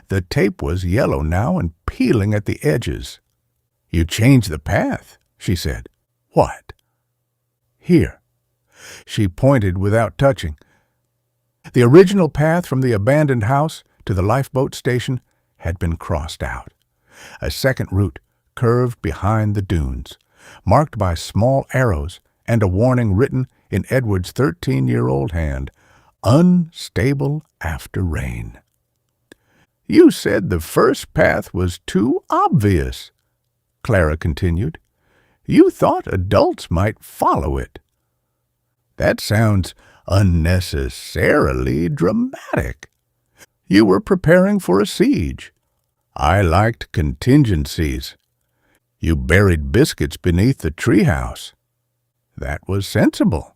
The tape was yellow now and peeling at the edges. "You changed the path," she said. "What?" "Here." She pointed without touching. The original path from the abandoned house to the lifeboat station had been crossed out. A second route curved behind the dunes, marked by small arrows and a warning written in Edward's 13-year-old hand, "Unstable after rain." "You said the first path was too obvious," Clara continued. "You thought adults might follow it." "That sounds unnecessarily dramatic." "You were preparing for a siege. I liked contingencies. You buried biscuits beneath the treehouse. That was sensible.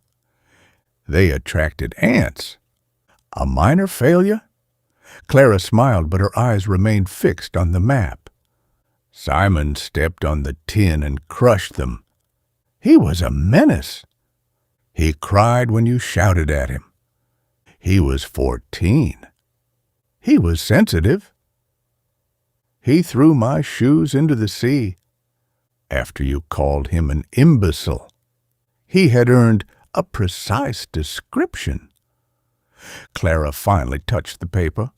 They attracted ants. A minor failure?" Clara smiled, but her eyes remained fixed on the map. "Simon stepped on the tin and crushed them. He was a menace. He cried when you shouted at him. He was 14. He was sensitive. He threw my shoes into the sea after you called him an imbecile. He had earned a precise description. Clara finally touched the paper.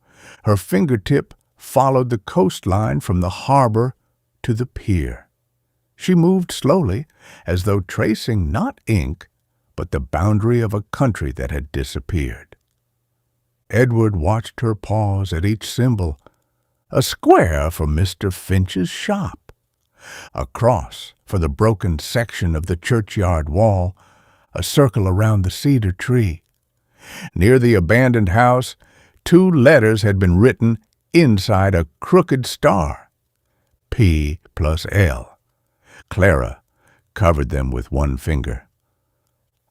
Her fingertip followed the coastline from the harbor to the pier. She moved slowly, as though tracing not ink, but the boundary of a country that had disappeared. Edward watched her pause at each symbol. A square for Mr. Finch's shop, a cross for the broken section of the churchyard wall, a circle around the cedar tree. Near the abandoned house, 2 letters had been written inside a crooked star, P plus L. Clara covered them with one finger.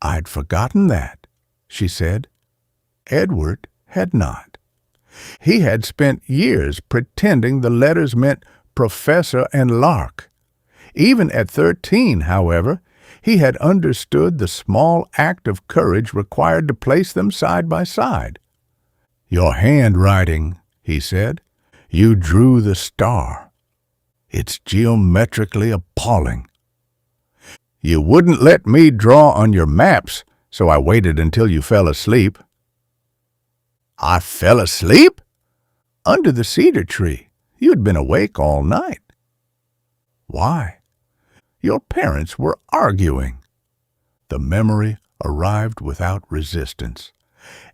"I'd forgotten that," she said. Edward had not. He had spent years pretending the letters meant Professor and Lark. Even at 13, however, he had understood the small act of courage required to place them side by side. "Your handwriting," he said. "You drew the star. It's geometrically appalling. You wouldn't let me draw on your maps, so I waited until you fell asleep." "I fell asleep?" "Under the cedar tree. You'd been awake all night." "Why?" "Your parents were arguing." The memory arrived without resistance.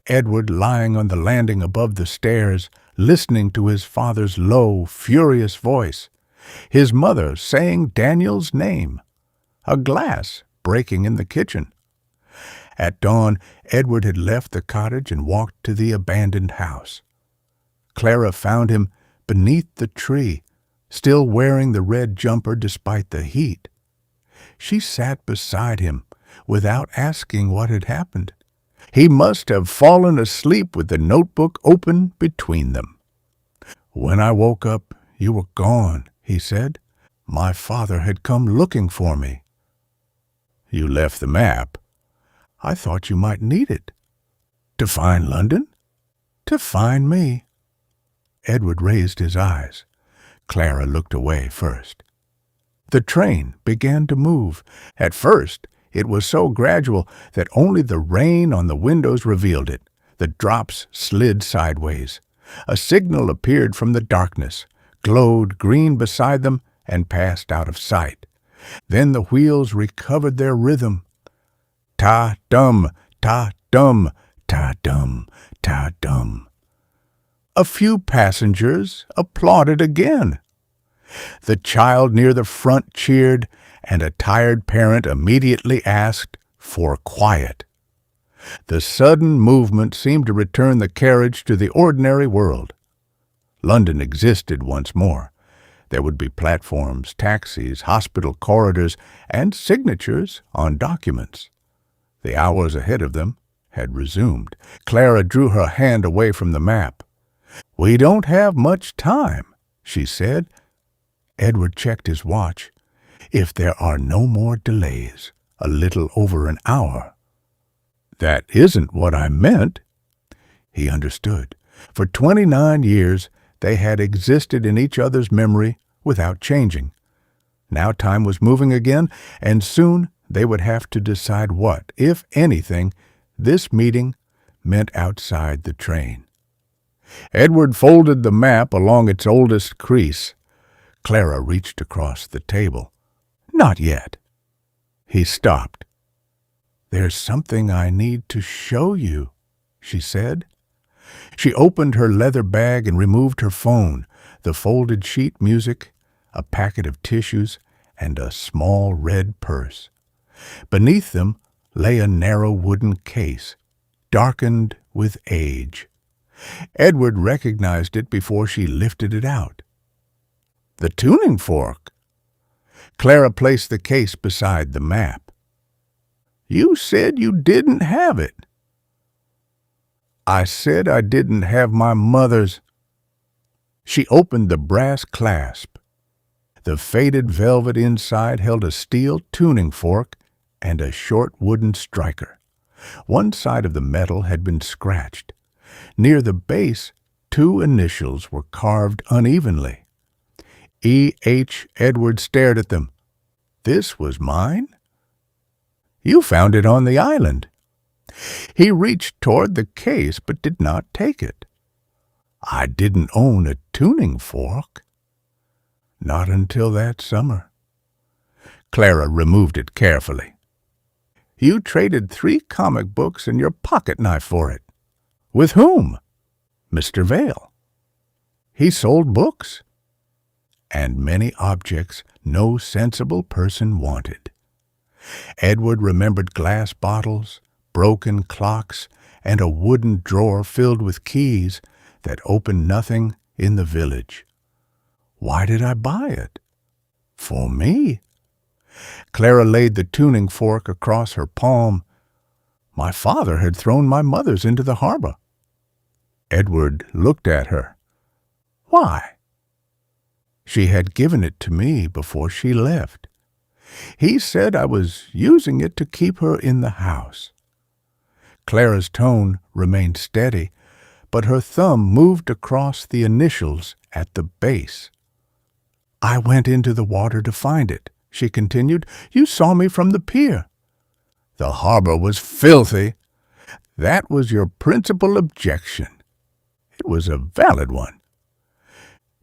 Edward lying on the landing above the stairs, listening to his father's low, furious voice. His mother saying Daniel's name. A glass breaking in the kitchen. At dawn, Edward had left the cottage and walked to the abandoned house. Clara found him beneath the tree, still wearing the red jumper despite the heat. She sat beside him without asking what had happened. He must have fallen asleep with the notebook open between them. "When I woke up, you were gone," he said. "My father had come looking for me." "You left the map." "I thought you might need it." "To find London?" "To find me." Edward raised his eyes. Clara looked away first. The train began to move. At first, it was so gradual that only the rain on the windows revealed it. The drops slid sideways. A signal appeared from the darkness, glowed green beside them, and passed out of sight. Then the wheels recovered their rhythm. Ta-dum, ta-dum, ta-dum, ta-dum. A few passengers applauded again. The child near the front cheered, and a tired parent immediately asked for quiet. The sudden movement seemed to return the carriage to the ordinary world. London existed once more. There would be platforms, taxis, hospital corridors, and signatures on documents. The hours ahead of them had resumed. Clara drew her hand away from the map. "We don't have much time," she said. Edward checked his watch. "If there are no more delays, a little over an hour." "That isn't what I meant." He understood. For 29 years, they had existed in each other's memory without changing. Now time was moving again, and soon they would have to decide what, if anything, this meeting meant outside the train. Edward folded the map along its oldest crease. Clara reached across the table. "Not yet." He stopped. "There's something I need to show you," she said. She opened her leather bag and removed her phone, the folded sheet music, a packet of tissues, and a small red purse. Beneath them lay a narrow wooden case, darkened with age. Edward recognized it before she lifted it out. The tuning fork. Clara placed the case beside the map. "You said you didn't have it." "I said I didn't have my mother's." She opened the brass clasp. The faded velvet inside held a steel tuning fork and a short wooden striker. One side of the metal had been scratched. Near the base, 2 initials were carved unevenly. E.H. Edward stared at them. "This was mine?" You found it on the island." He reached toward the case but did not take it. "I didn't own a tuning fork." "Not until that summer." Clara removed it carefully. "You traded 3 comic books and your pocket knife for it." "With whom?" "Mr. Vale." "He sold books." "And many objects no sensible person wanted." Edward remembered glass bottles, broken clocks, and a wooden drawer filled with keys that opened nothing in the village. "Why did I buy it?" "For me." Clara laid the tuning fork across her palm. "My father had thrown my mother's into the harbor." Edward looked at her. "Why?" "She had given it to me before she left. He said I was using it to keep her in the house." Clara's tone remained steady, but her thumb moved across the initials at the base. "I went into the water to find it," she continued. "You saw me from the pier." "The harbor was filthy." "That was your principal objection." "It was a valid one."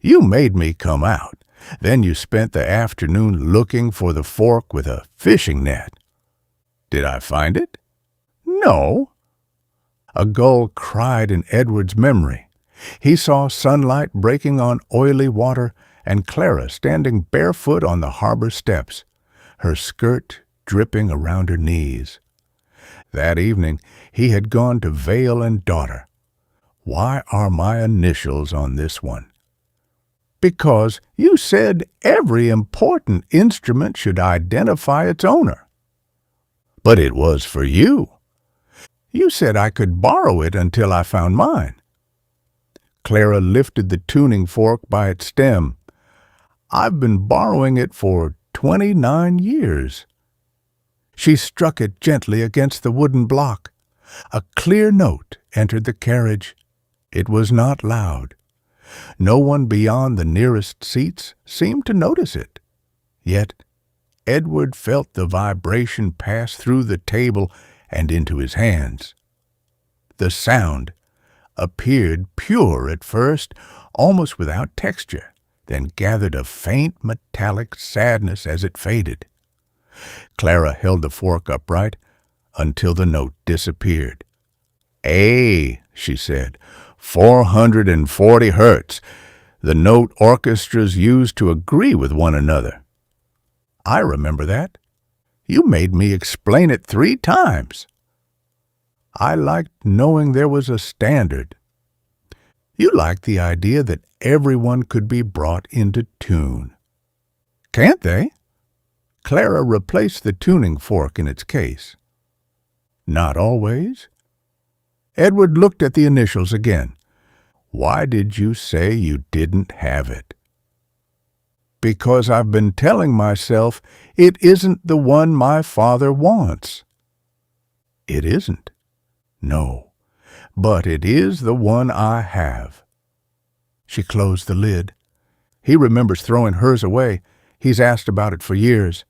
"You made me come out. Then you spent the afternoon looking for the fork with a fishing net." "Did I find it?" "No." A gull cried in Edward's memory. He saw sunlight breaking on oily water and Clara standing barefoot on the harbor steps, her skirt dripping around her knees. That evening he had gone to Vale and Daughter. "Why are my initials on this one?" "Because you said every important instrument should identify its owner." "But it was for you." "You said I could borrow it until I found mine." Clara lifted the tuning fork by its stem. "I've been borrowing it for 29 years. She struck it gently against the wooden block. A clear note entered the carriage. It was not loud. No one beyond the nearest seats seemed to notice it. Yet Edward felt the vibration pass through the table and into his hands. The sound appeared pure at first, almost without texture, then gathered a faint metallic sadness as it faded. Clara held the fork upright until the note disappeared. "A," she said, 440 hertz, the note orchestras use to agree with one another." "I remember that. You made me explain it 3 times. "I liked knowing there was a standard." "You liked the idea that everyone could be brought into tune." "Can't they?" Clara replaced the tuning fork in its case. "Not always." Edward looked at the initials again. "Why did you say you didn't have it?" "Because I've been telling myself it isn't the one my father wants." "It isn't." "No, but it is the one I have." She closed the lid. "He remembers throwing hers away. He's asked about it for years.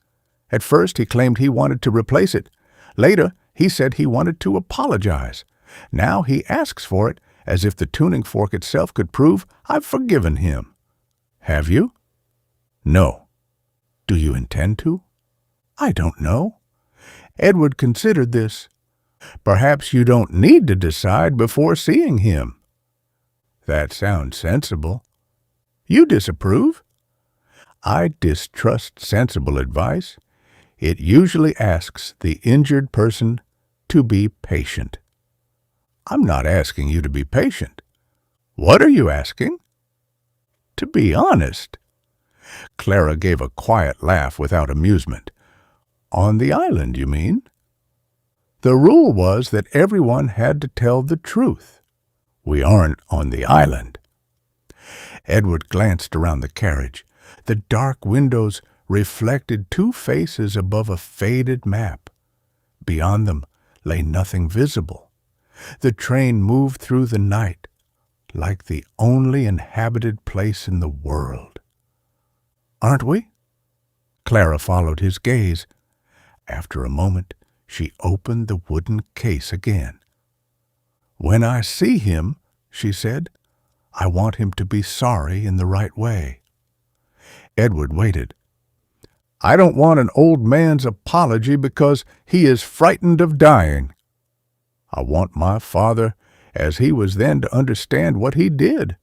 At first he claimed he wanted to replace it. Later he said he wanted to apologize. Now he asks for it as if the tuning fork itself could prove I've forgiven him." "Have you?" "No." "Do you intend to?" "I don't know." Edward considered this. "Perhaps you don't need to decide before seeing him." "That sounds sensible." "You disapprove?" "I distrust sensible advice. It usually asks the injured person to be patient." "I'm not asking you to be patient." "What are you asking?" "To be honest." Clara gave a quiet laugh without amusement. "On the island, you mean?" "The rule was that everyone had to tell the truth." "We aren't on the island." Edward glanced around the carriage. The dark windows reflected 2 faces above a faded map. Beyond them lay nothing visible. The train moved through the night like the only inhabited place in the world. "Aren't we?" Clara followed his gaze. After a moment, She opened the wooden case again. "When I see him," she said, "I want him to be sorry in the right way." Edward waited. "I don't want an old man's apology because he is frightened of dying. I want my father, as he was then, to understand what he did.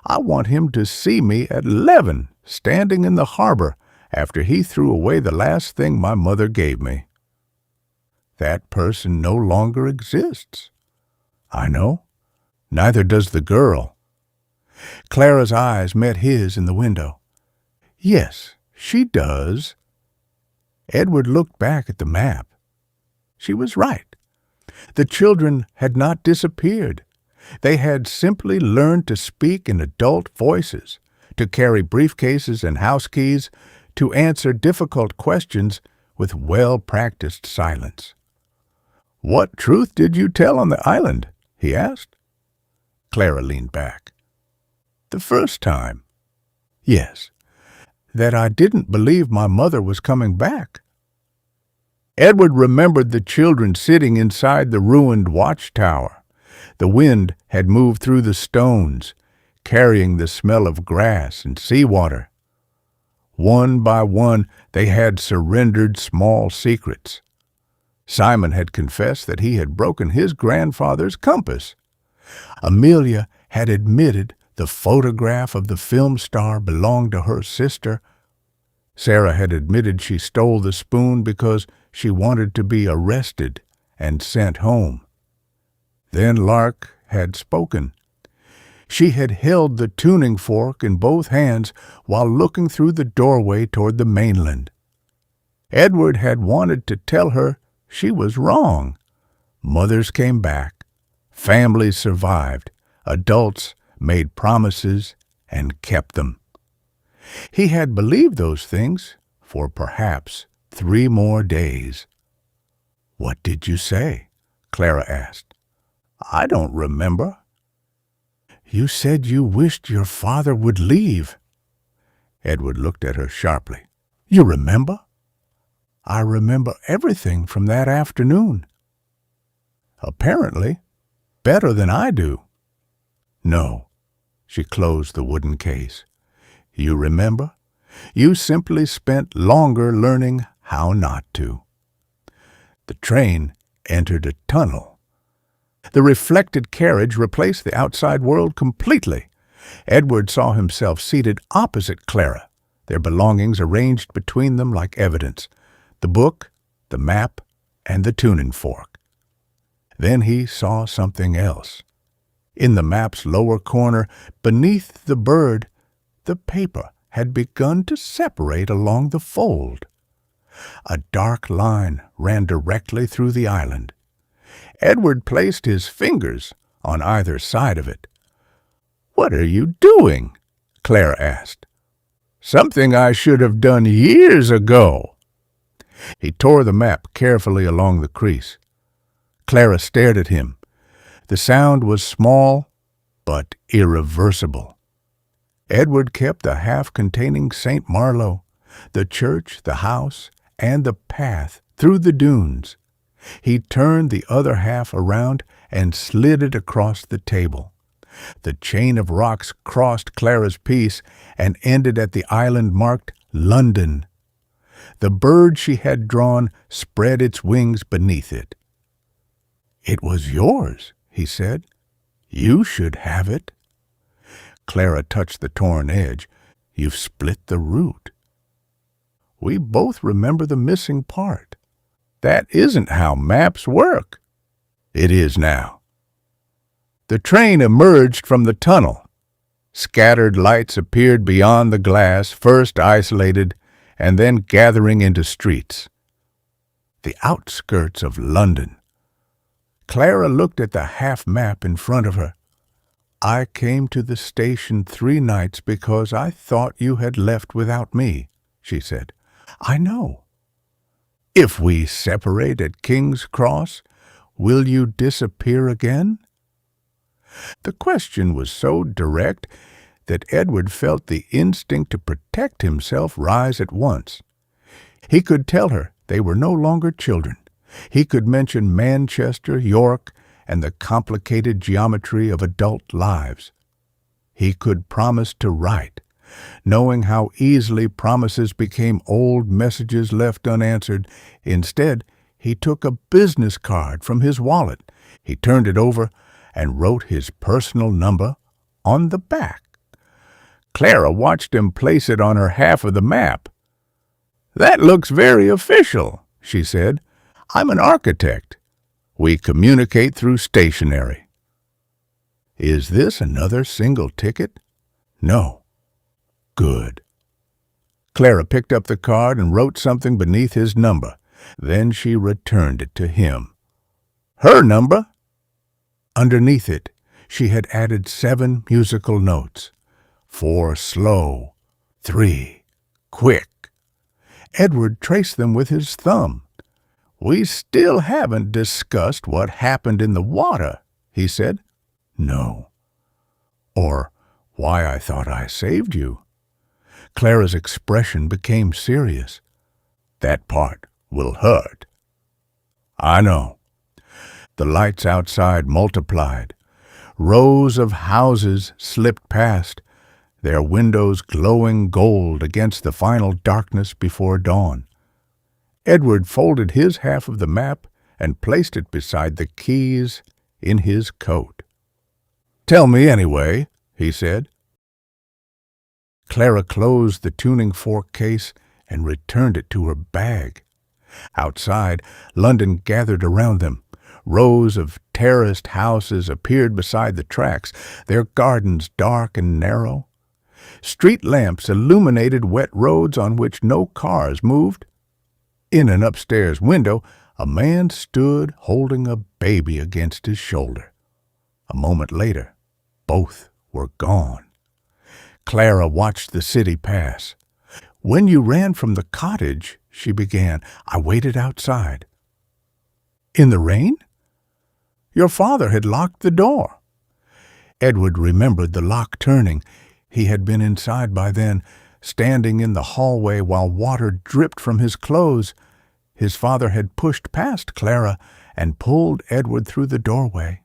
I want him to see me at 11, standing in the harbor, after he threw away the last thing my mother gave me. That person no longer exists. I know. Neither does the girl." Clara's eyes met his in the window. "Yes, she does." Edward looked back at the map. She was right. The children had not disappeared. They had simply learned to speak in adult voices, to carry briefcases and house keys, to answer difficult questions with well-practiced silence. "What truth did you tell on the island?" he asked. Clara leaned back. "The first time." "Yes, that I didn't believe my mother was coming back." Edward remembered the children sitting inside the ruined watchtower. The wind had moved through the stones, carrying the smell of grass and seawater. One by one, they had surrendered small secrets. Simon had confessed that he had broken his grandfather's compass. Amelia had admitted the photograph of the film star belonged to her sister. Sarah had admitted she stole the spoon because she wanted to be arrested and sent home. Then Lark had spoken. She had held the tuning fork in both hands while looking through the doorway toward the mainland. Edward had wanted to tell her she was wrong. Mothers came back. Families survived. Adults made promises and kept them. He had believed those things for perhaps 3 more days. "What did you say?" Clara asked. "I don't remember." "You said you wished your father would leave." Edward looked at her sharply. "You remember?" "I remember everything from that afternoon." "Apparently, better than I do." "No." She closed the wooden case. "You remember? You simply spent longer learning how not to." The train entered a tunnel. The reflected carriage replaced the outside world completely. Edward saw himself seated opposite Clara, their belongings arranged between them like evidence: the book, the map, and the tuning fork. Then he saw something else. In the map's lower corner, beneath the bird, the paper had begun to separate along the fold. A dark line ran directly through the island. Edward placed his fingers on either side of it. "What are you doing?" Clara asked. "Something I should have done years ago." He tore the map carefully along the crease. Clara stared at him. The sound was small, but irreversible. Edward kept the half containing St. Marlowe, the church, the house, and the path through the dunes. He turned the other half around and slid it across the table. The chain of rocks crossed Clara's piece and ended at the island marked London. The bird she had drawn spread its wings beneath it. "It was yours," he said. "You should have it." Clara touched the torn edge. "You've split the root." "We both remember the missing part. That isn't how maps work." "It is now." The train emerged from the tunnel. Scattered lights appeared beyond the glass, first isolated and then gathering into streets. The outskirts of London. Clara looked at the half-map in front of her. "I came to the station 3 nights because I thought you had left without me," she said. "I know." "If we separate at King's Cross, will you disappear again?" The question was so direct that Edward felt the instinct to protect himself rise at once. He could tell her they were no longer children. He could mention Manchester, York, and the complicated geometry of adult lives. He could promise to write, knowing how easily promises became old messages left unanswered. Instead, he took a business card from his wallet. He turned it over and wrote his personal number on the back. Clara watched him place it on her half of the map. "That looks very official," she said. "I'm an architect. We communicate through stationery." "Is this another single ticket?" "No." "Good." Clara picked up the card and wrote something beneath his number. Then she returned it to him. Her number? Underneath it, she had added 7 musical notes. 4 slow, 3 quick. Edward traced them with his thumb. "We still haven't discussed what happened in the water," he said. "No." "Or why I thought I saved you." Clara's expression became serious. "That part will hurt." "I know." The lights outside multiplied. Rows of houses slipped past, their windows glowing gold against the final darkness before dawn. Edward folded his half of the map and placed it beside the keys in his coat. "Tell me anyway," he said. Clara closed the tuning fork case and returned it to her bag. Outside, London gathered around them. Rows of terraced houses appeared beside the tracks, their gardens dark and narrow. Street lamps illuminated wet roads on which no cars moved. In an upstairs window, a man stood holding a baby against his shoulder. A moment later, both were gone. Clara watched the city pass. "When you ran from the cottage," she began, "I waited outside." "In the rain?" "Your father had locked the door." Edward remembered the lock turning. He had been inside by then, standing in the hallway while water dripped from his clothes. His father had pushed past Clara and pulled Edward through the doorway.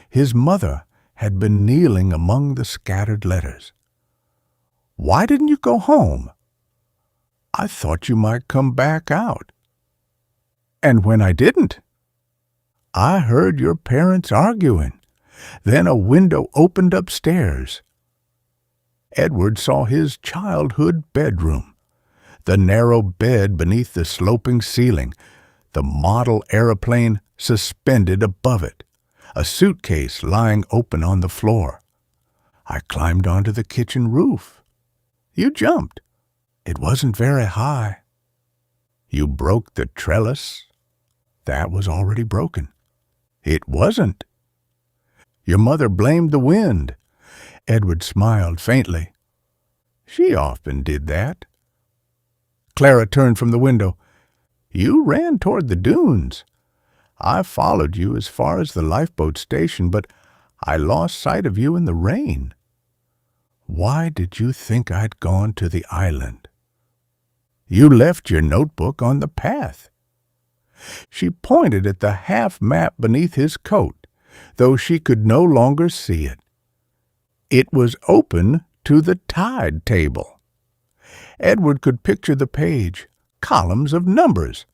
His mother had been kneeling among the scattered letters. "Why didn't you go home?" "I thought you might come back out." "And when I didn't?" "I heard your parents arguing. Then a window opened upstairs." Edward saw his childhood bedroom, the narrow bed beneath the sloping ceiling, the model aeroplane suspended above it, a suitcase lying open on the floor. "I climbed onto the kitchen roof." "You jumped." "It wasn't very high." "You broke the trellis." "That was already broken." "It wasn't." "Your mother blamed the wind." Edward smiled faintly. "She often did that." Clara turned from the window. "You ran toward the dunes. I followed you as far as the lifeboat station, but I lost sight of you in the rain." "Why did you think I'd gone to the island?" "You left your notebook on the path." She pointed at the half-map beneath his coat, though she could no longer see it. It was open to the tide table. Edward could picture the page, columns of numbers,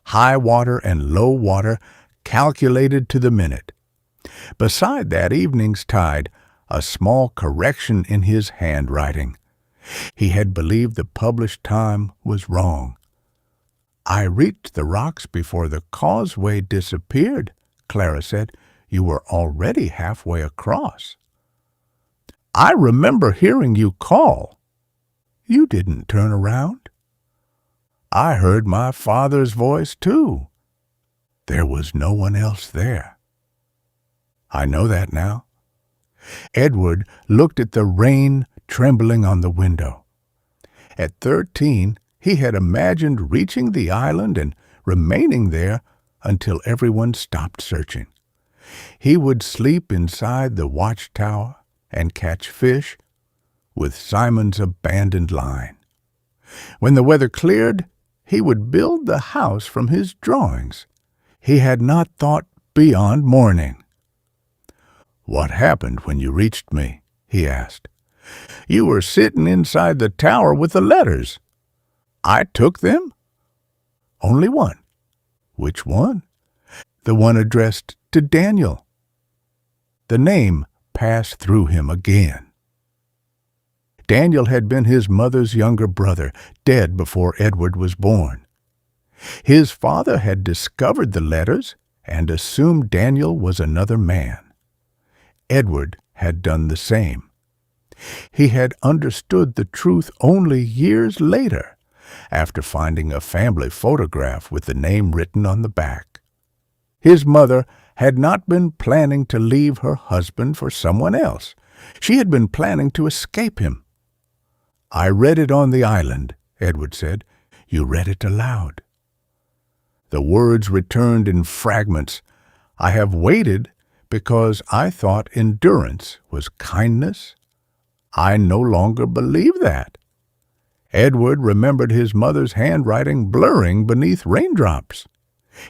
high water and low water calculated to the minute. Beside that evening's tide, a small correction in his handwriting. He had believed the published time was wrong. "I reached the rocks before the causeway disappeared," Clara said. "You were already halfway across." "I remember hearing you call." "You didn't turn around." "I heard my father's voice, too." "There was no one else there." "I know that now." Edward looked at the rain trembling on the window. At 13, he had imagined reaching the island and remaining there until everyone stopped searching. He would sleep inside the watchtower and catch fish with Simon's abandoned line. When the weather cleared, he would build the house from his drawings. He had not thought beyond morning. "What happened when you reached me?" he asked. "You were sitting inside the tower with the letters." "I took them?" "Only one." "Which one?" "The one addressed to Daniel." The name passed through him again. Daniel had been his mother's younger brother, dead before Edward was born. His father had discovered the letters and assumed Daniel was another man. Edward had done the same. He had understood the truth only years later, after finding a family photograph with the name written on the back. His mother had not been planning to leave her husband for someone else. She had been planning to escape him. "I read it on the island," Edward said. "You read it aloud." The words returned in fragments. "I have waited because I thought endurance was kindness. I no longer believe that." Edward remembered his mother's handwriting blurring beneath raindrops.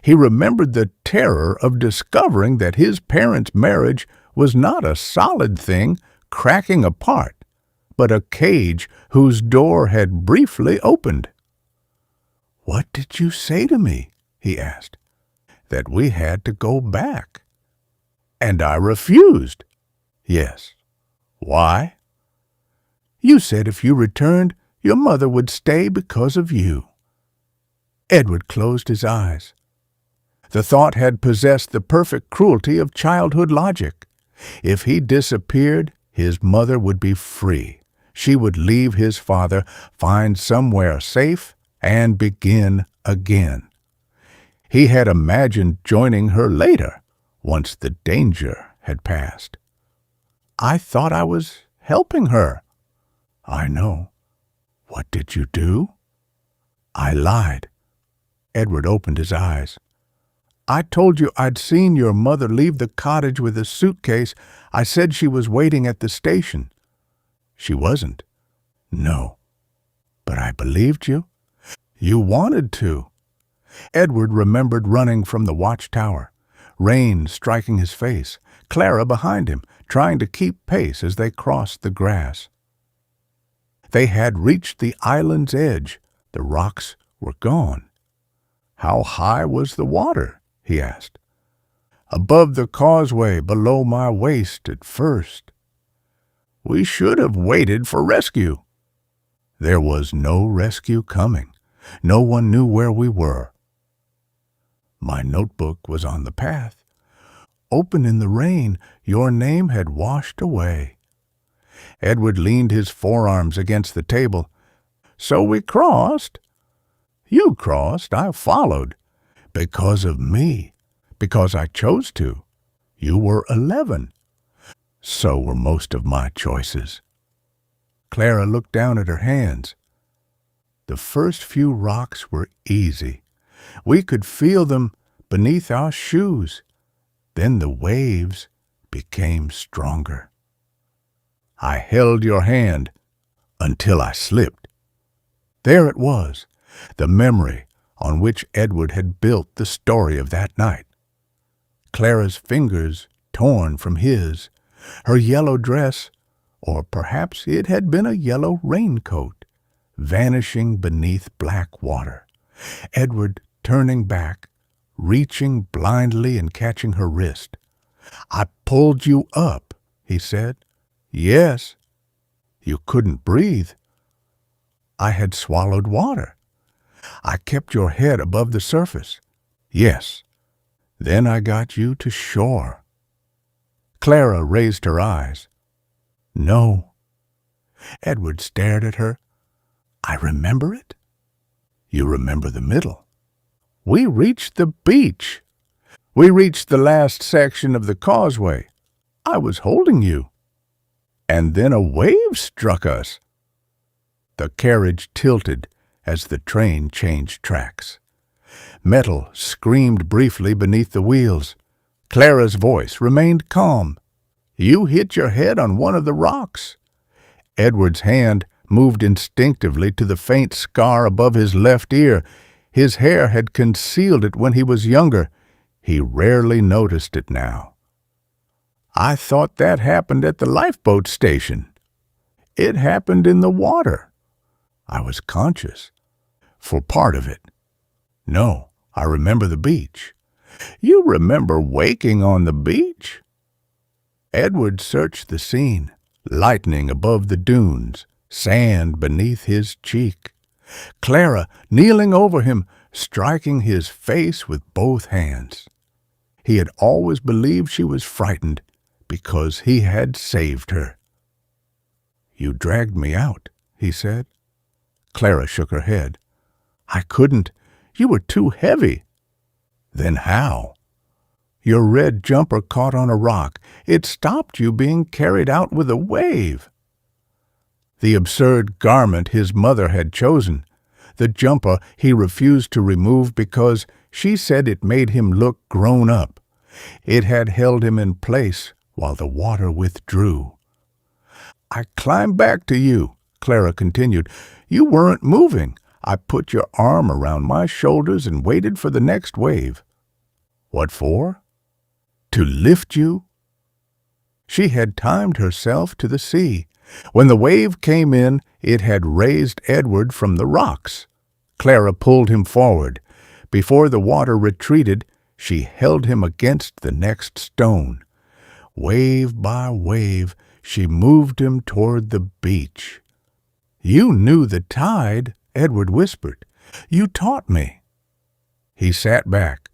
He remembered the terror of discovering that his parents' marriage was not a solid thing cracking apart, but a cage whose door had briefly opened. "What did you say to me?" he asked. "That we had to go back." "And I refused." "Yes. Why?" "You said if you returned, your mother would stay because of you." Edward closed his eyes. The thought had possessed the perfect cruelty of childhood logic. If he disappeared, his mother would be free. She would leave his father, find somewhere safe, and begin again. He had imagined joining her later, once the danger had passed. "I thought I was helping her." "I know. What did you do?" "I lied." Edward opened his eyes. "I told you I'd seen your mother leave the cottage with a suitcase. I said she was waiting at the station." "She wasn't." "No." "But I believed you." "You wanted to." Edward remembered running from the watchtower, rain striking his face, Clara behind him, trying to keep pace as they crossed the grass. They had reached the island's edge. The rocks were gone. "How high was the water?" he asked. "Above the causeway, below my waist at first." "We should have waited for rescue." There was no rescue coming. No one knew where we were. My notebook was on the path. Open in the rain, your name had washed away. Edward leaned his forearms against the table. "So we crossed." "You crossed, I followed." "Because of me. Because I chose to. You were 11. So were most of my choices." Clara looked down at her hands. The first few rocks were easy. We could feel them beneath our shoes. Then the waves became stronger. I held your hand until I slipped. There it was, the memory on which Edward had built the story of that night. Clara's fingers torn from his, her yellow dress, or perhaps it had been a yellow raincoat, vanishing beneath black water. Edward turning back, reaching blindly and catching her wrist. "I pulled you up," he said. "Yes." "You couldn't breathe." "I had swallowed water." "I kept your head above the surface." "Yes." "Then I got you to shore." Clara raised her eyes. "No." Edward stared at her. "I remember it." "You remember the middle." "We reached the beach. We reached the last section of the causeway. I was holding you. And then a wave struck us." The carriage tilted as the train changed tracks. Metal screamed briefly beneath the wheels. Clara's voice remained calm. "You hit your head on one of the rocks." Edward's hand moved instinctively to the faint scar above his left ear. His hair had concealed it when he was younger. He rarely noticed it now. "I thought that happened at the lifeboat station." "It happened in the water." "I was conscious for part of it." "No, I remember the beach." "You remember waking on the beach?" Edward searched the scene, lightning above the dunes, sand beneath his cheek. Clara kneeling over him, striking his face with both hands. He had always believed she was frightened because he had saved her. "You dragged me out," he said. Clara shook her head. "I couldn't. You were too heavy." "Then how?" "Your red jumper caught on a rock. It stopped you being carried out with a wave." The absurd garment his mother had chosen, the jumper he refused to remove because she said it made him look grown up. It had held him in place while the water withdrew. "I climbed back to you," Clara continued. "You weren't moving. I put your arm around my shoulders and waited for the next wave." "What for?" "To lift you." She had timed herself to the sea. When the wave came in, it had raised Edward from the rocks. Clara pulled him forward. Before the water retreated, she held him against the next stone. Wave by wave, she moved him toward the beach. "You knew the tide," Edward whispered. "You taught me." He sat back.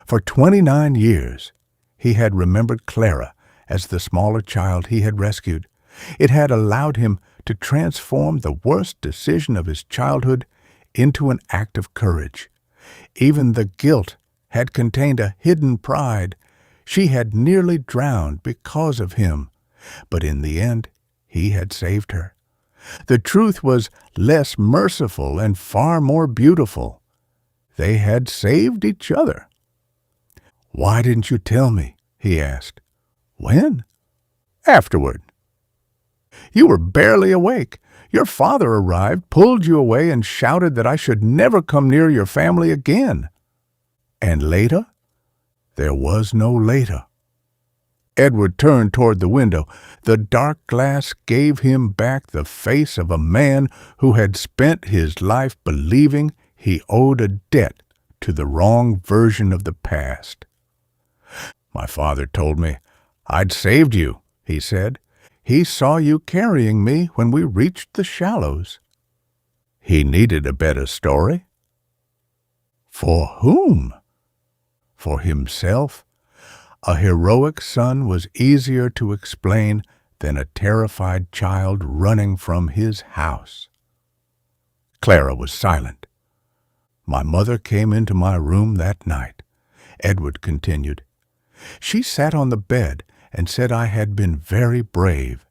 For 29 years, he had remembered Clara as the smaller child he had rescued. It had allowed him to transform the worst decision of his childhood into an act of courage. Even the guilt had contained a hidden pride. She had nearly drowned because of him, but in the end he had saved her. The truth was less merciful and far more beautiful. They had saved each other. "Why didn't you tell me?" he asked. "When?" "Afterward." "You were barely awake. Your father arrived, pulled you away, and shouted that I should never come near your family again." "And later?" "There was no later." Edward turned toward the window. The dark glass gave him back the face of a man who had spent his life believing he owed a debt to the wrong version of the past. "My father told me I'd saved you," he said. "He saw you carrying me when we reached the shallows." "He needed a better story." "For whom?" "For himself. A heroic son was easier to explain than a terrified child running from his house." Clara was silent. "My mother came into my room that night," Edward continued. "She sat on the bed and said I had been very brave.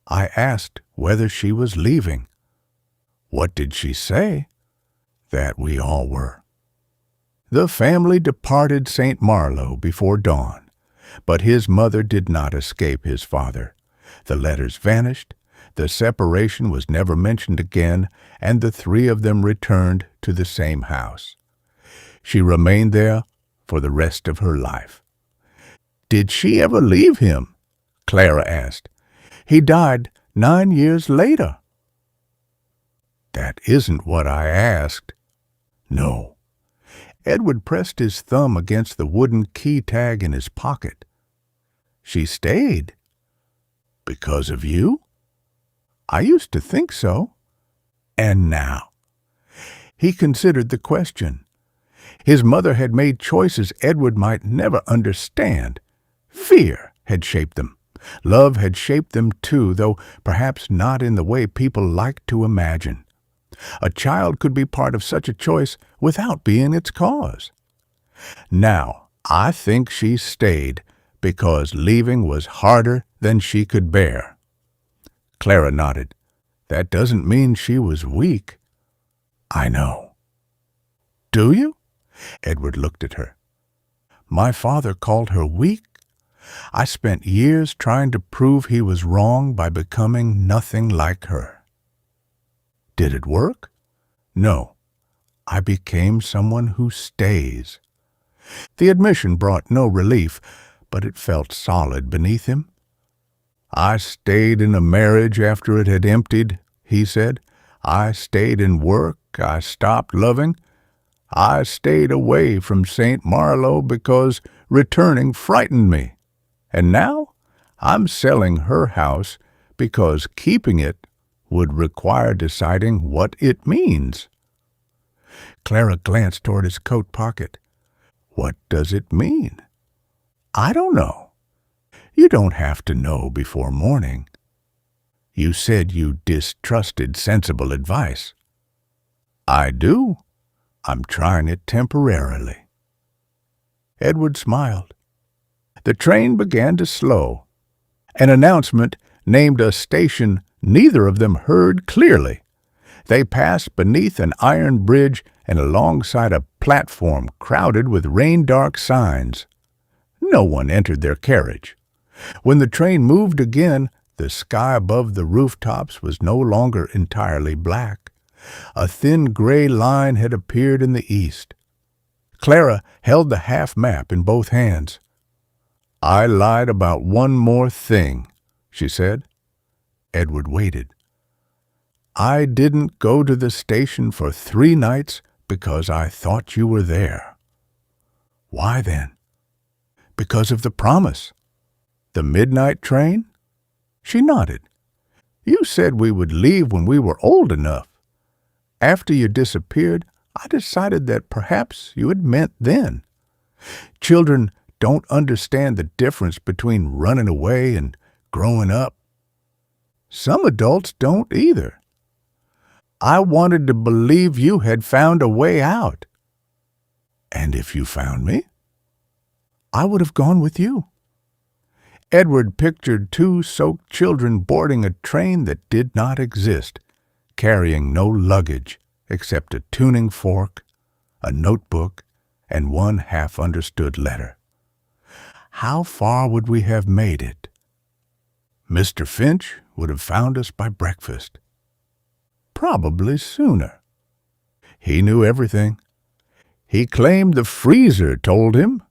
I asked whether she was leaving." "What did she say?" "That we all were." The family departed St. Marlow before dawn, but his mother did not escape his father. The letters vanished, the separation was never mentioned again, and the three of them returned to the same house. She remained there for the rest of her life. "Did she ever leave him?" Clara asked. "He died 9 years later." "That isn't what I asked." "No." Edward pressed his thumb against the wooden key tag in his pocket. "She stayed." "Because of you?" "I used to think so." "And now?" He considered the question. His mother had made choices Edward might never understand. Fear had shaped them. Love had shaped them too, though perhaps not in the way people like to imagine. A child could be part of such a choice without being its cause. "Now, I think she stayed because leaving was harder than she could bear." Clara nodded. "That doesn't mean she was weak." "I know." "Do you?" Edward looked at her. "My father called her weak. I spent years trying to prove he was wrong by becoming nothing like her." "Did it work?" "No. I became someone who stays." The admission brought no relief, but it felt solid beneath him. "I stayed in a marriage after it had emptied," he said. "I stayed in work. I stopped loving. I stayed away from St. Marlowe because returning frightened me. And now I'm selling her house because keeping it would require deciding what it means." Clara glanced toward his coat pocket. "What does it mean?" "I don't know." "You don't have to know before morning. You said you distrusted sensible advice." "I do. I'm trying it temporarily." Edward smiled. The train began to slow. An announcement named a station neither of them heard clearly. They passed beneath an iron bridge and alongside a platform crowded with rain-dark signs. No one entered their carriage. When the train moved again, the sky above the rooftops was no longer entirely black. A thin gray line had appeared in the east. Clara held the half-map in both hands. "I lied about one more thing," she said. Edward waited. "I didn't go to the station for 3 nights because I thought you were there." "Why then?" "Because of the promise." "The midnight train?" She nodded. "You said we would leave when we were old enough. After you disappeared, I decided that perhaps you had meant then. Children don't understand the difference between running away and growing up. Some adults don't either. I wanted to believe you had found a way out." "And if you found me?" "I would have gone with you." Edward pictured 2 soaked children boarding a train that did not exist, carrying no luggage except a tuning fork, a notebook, and 1 half-understood letter. How far would we have made it? Mr. Finch would have found us by breakfast. Probably sooner. He knew everything. He claimed the freezer told him.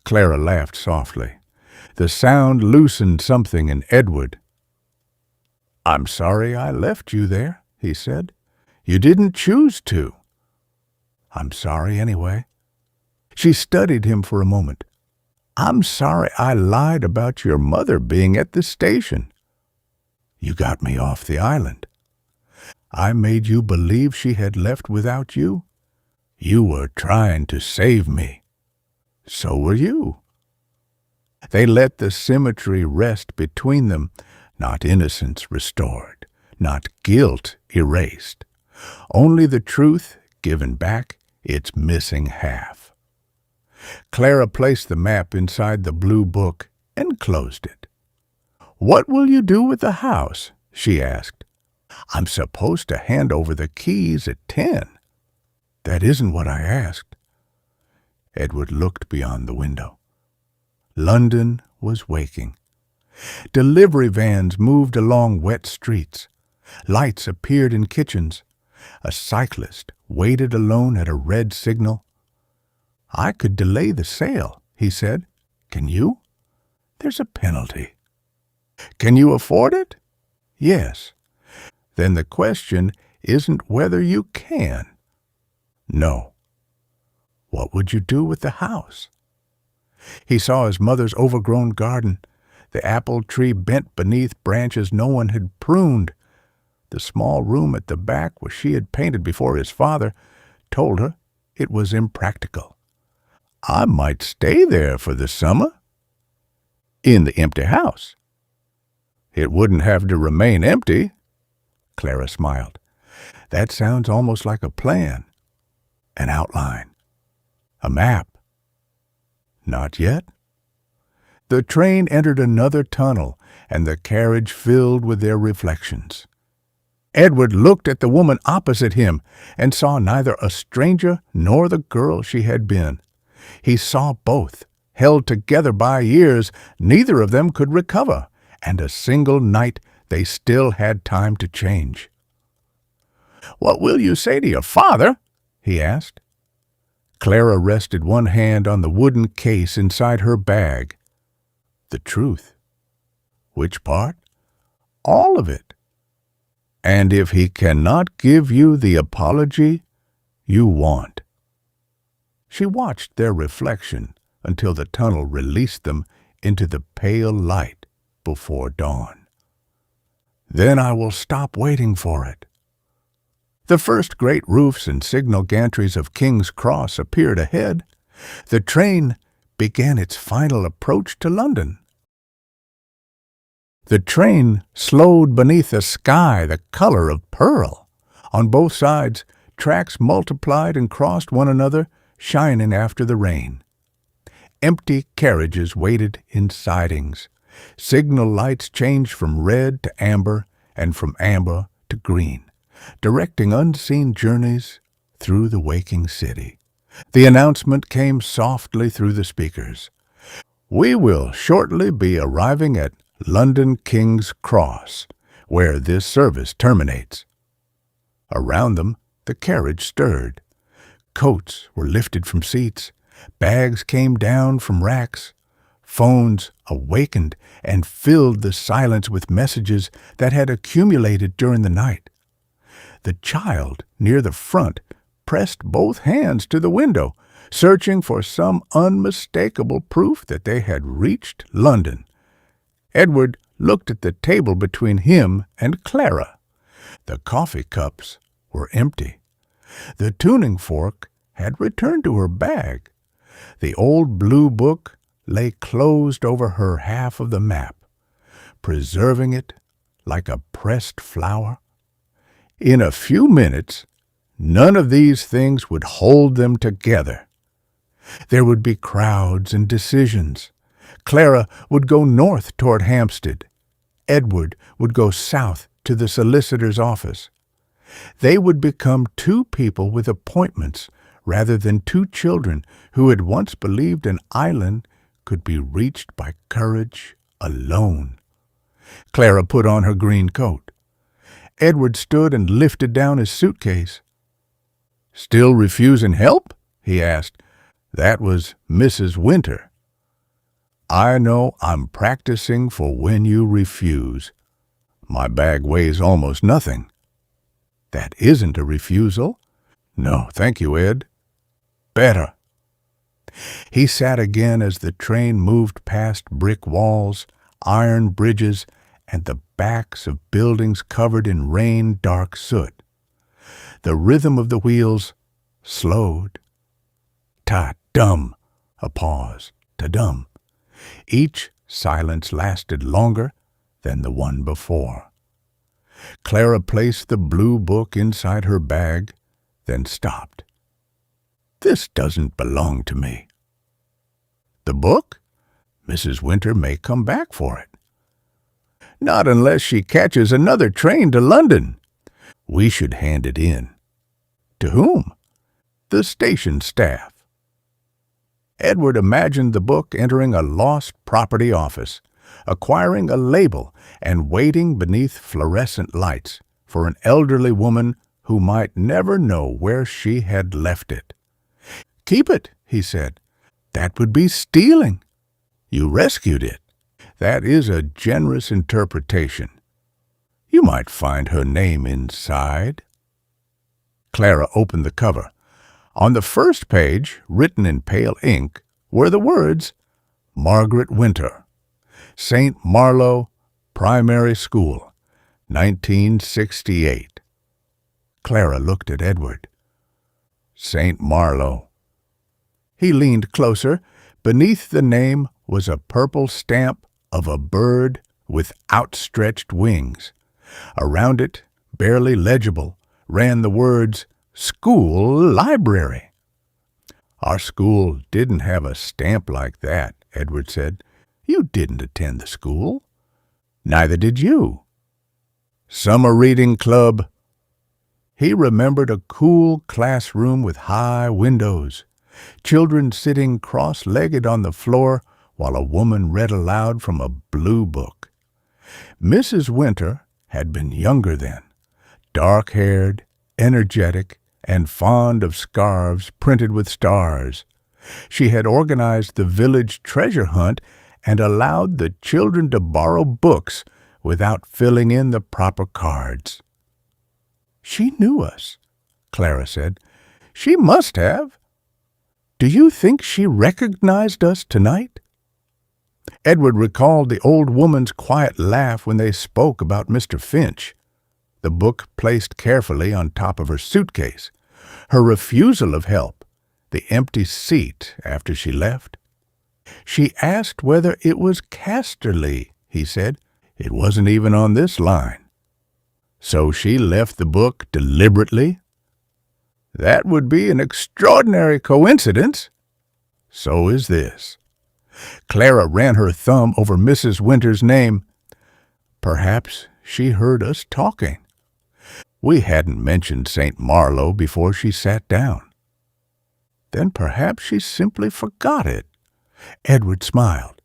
Clara laughed softly. The sound loosened something in Edward. "I'm sorry I left you there," he said. "You didn't choose to." "I'm sorry anyway." She studied him for a moment. "I'm sorry I lied about your mother being at the station." "You got me off the island." "I made you believe she had left without you." "You were trying to save me." "So were you." They let the symmetry rest between them, not innocence restored, not guilt erased, only the truth given back its missing half. Clara placed the map inside the blue book and closed it. "What will you do with the house?" she asked. "I'm supposed to hand over the keys at 10. "That isn't what I asked." Edward looked beyond the window. London was waking. Delivery vans moved along wet streets. Lights appeared in kitchens. A cyclist waited alone at a red signal. "I could delay the sale," he said. "Can you?" "There's a penalty." "Can you afford it?" "Yes." "Then the question isn't whether you can." "No." "What would you do with the house?" He saw his mother's overgrown garden, the apple tree bent beneath branches no one had pruned. The small room at the back where she had painted before his father told her it was impractical. "I might stay there for the summer." "In the empty house." "It wouldn't have to remain empty." Clara smiled. "That sounds almost like a plan. An outline. A map." "Not yet." The train entered another tunnel, and the carriage filled with their reflections. Edward looked at the woman opposite him and saw neither a stranger nor the girl she had been. He saw both, held together by years, neither of them could recover, and a single night they still had time to change. "What will you say to your father?" he asked. Clara rested one hand on the wooden case inside her bag. The truth. Which part? All of it. And if he cannot give you the apology you want. She watched their reflection until the tunnel released them into the pale light before dawn. Then I will stop waiting for it. The first great roofs and signal gantries of King's Cross appeared ahead. The train began its final approach to London. The train slowed beneath a sky the color of pearl. On both sides, tracks multiplied and crossed one another, shining after the rain. Empty carriages waited in sidings. Signal lights changed from red to amber and from amber to green, directing unseen journeys through the waking city. The announcement came softly through the speakers. We will shortly be arriving at London King's Cross, where this service terminates. Around them, the carriage stirred. Coats were lifted from seats. Bags came down from racks. Phones awakened and filled the silence with messages that had accumulated during the night. The child near the front pressed both hands to the window, searching for some unmistakable proof that they had reached London. Edward looked at the table between him and Clara. The coffee cups were empty. The tuning fork had returned to her bag. The old blue book lay closed over her half of the map, preserving it like a pressed flower. In a few minutes, none of these things would hold them together. There would be crowds and decisions. Clara would go north toward Hampstead. Edward would go south to the solicitor's office. They would become two people with appointments rather than two children who had once believed an island could be reached by courage alone. Clara put on her green coat. Edward stood and lifted down his suitcase. "Still refusing help?" he asked. That was Mrs. Winter. "I know I'm practicing for when you refuse. My bag weighs almost nothing." "That isn't a refusal." "No, thank you, Ed." "Better." He sat again as the train moved past brick walls, iron bridges, and the backs of buildings covered in rain-dark soot. The rhythm of the wheels slowed. Ta-dum, a pause, ta-dum. Each silence lasted longer than the one before. Clara placed the blue book inside her bag, then stopped. "This doesn't belong to me." "The book? Mrs. Winter may come back for it." "Not unless she catches another train to London." "We should hand it in." "To whom?" "The station staff." Edward imagined the book entering a lost property office, acquiring a label, and waiting beneath fluorescent lights for an elderly woman who might never know where she had left it. "Keep it," he said. "That would be stealing. You rescued it." "That is a generous interpretation. You might find her name inside." Clara opened the cover. On the first page, written in pale ink, were the words, "Margaret Winter, St. Marlow Primary School, 1968. Clara looked at Edward. "St. Marlow." He leaned closer. Beneath the name was a purple stamp of a bird with outstretched wings. Around it, barely legible, ran the words, "School Library." "Our school didn't have a stamp like that," Edward said. "You didn't attend the school." "Neither did you." "Summer reading club." He remembered a cool classroom with high windows, children sitting cross-legged on the floor while a woman read aloud from a blue book. Mrs. Winter had been younger then, dark-haired, energetic, and fond of scarves printed with stars. She had organized the village treasure hunt and allowed the children to borrow books without filling in the proper cards. "She knew us," Clara said. "She must have. Do you think she recognized us tonight?" Edward recalled the old woman's quiet laugh when they spoke about Mr. Finch, the book placed carefully on top of her suitcase, her refusal of help, the empty seat after she left. "She asked whether it was Casterly," he said. "It wasn't even on this line." "So she left the book deliberately?" "That would be an extraordinary coincidence." "So is this." Clara ran her thumb over Mrs. Winter's name. "Perhaps she heard us talking. We hadn't mentioned St. Marlowe before she sat down." "Then perhaps she simply forgot it." Edward smiled.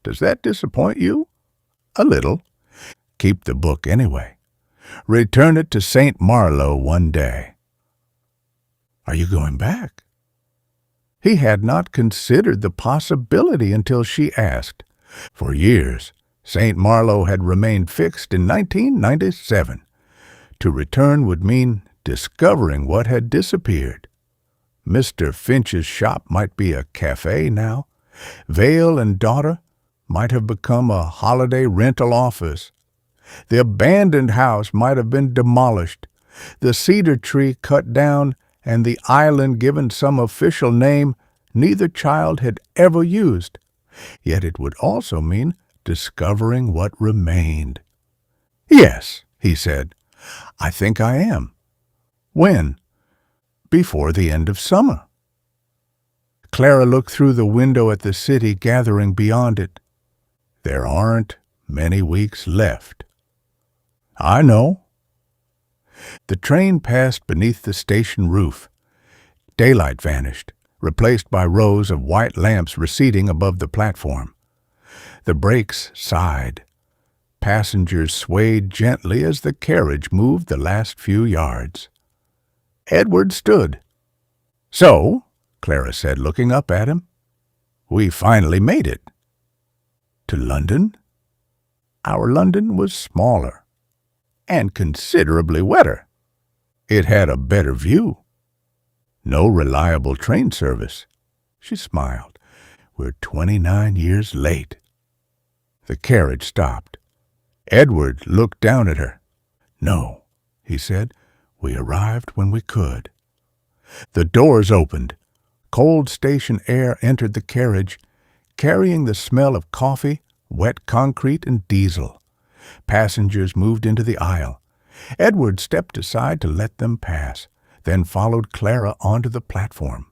"Does that disappoint you?" "A little." "Keep the book anyway. Return it to St. Marlowe one day." "Are you going back?" He had not considered the possibility until she asked. For years, St. Marlowe had remained fixed in 1997. To return would mean discovering what had disappeared. Mr. Finch's shop might be a cafe now. Vale and Daughter might have become a holiday rental office. The abandoned house might have been demolished, the cedar tree cut down, and the island given some official name neither child had ever used. Yet it would also mean discovering what remained. "Yes," he said, "I think I am." "When?" "Before the end of summer." Clara looked through the window at the city gathering beyond it. "There aren't many weeks left." "I know." The train passed beneath the station roof. Daylight vanished, replaced by rows of white lamps receding above the platform. The brakes sighed. Passengers swayed gently as the carriage moved the last few yards. Edward stood. "So," Clara said, looking up at him, "we finally made it." "To London?" "Our London was smaller and considerably wetter. It had a better view. No reliable train service." She smiled. "We're 29 years late." The carriage stopped. Edward looked down at her. "No," he said, "we arrived when we could." The doors opened. Cold station air entered the carriage, carrying the smell of coffee, wet concrete, and diesel. Passengers moved into the aisle. Edward stepped aside to let them pass, then followed Clara onto the platform.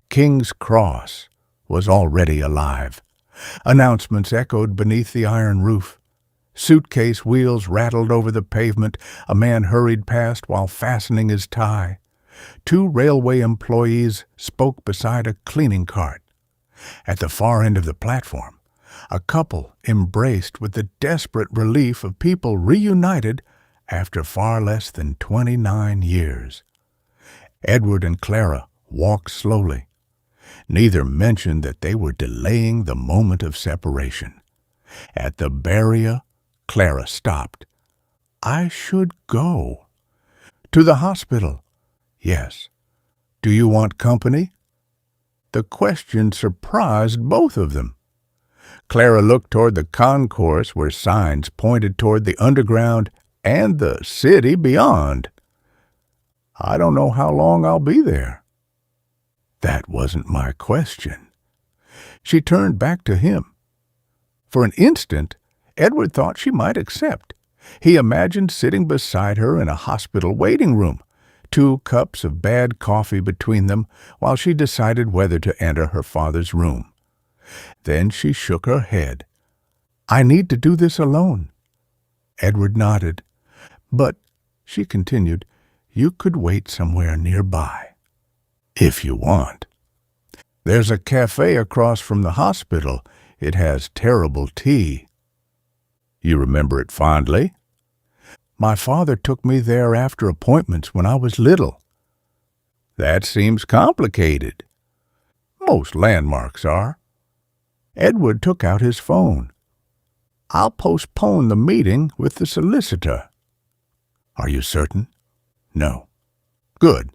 King's Cross was already alive. Announcements echoed beneath the iron roof. Suitcase wheels rattled over the pavement. A man hurried past while fastening his tie. 2 railway employees spoke beside a cleaning cart. At the far end of the platform, a couple embraced with the desperate relief of people reunited after far less than 29 years. Edward and Clara walked slowly. Neither mentioned that they were delaying the moment of separation. At the barrier, Clara stopped. "I should go." "To the hospital?" "Yes." "Do you want company?" The question surprised both of them. Clara looked toward the concourse where signs pointed toward the underground and the city beyond. "I don't know how long I'll be there." "That wasn't my question." She turned back to him. For an instant, Edward thought she might accept. He imagined sitting beside her in a hospital waiting room, 2 cups of bad coffee between them, while she decided whether to enter her father's room. Then she shook her head. "I need to do this alone." Edward nodded. "But," she continued, "you could wait somewhere nearby." "If you want." "There's a cafe across from the hospital. It has terrible tea." "You remember it fondly?" "My father took me there after appointments when I was little." That seems complicated. Most landmarks are. Edward took out his phone. I'll postpone the meeting with the solicitor. Are you certain? No. Good.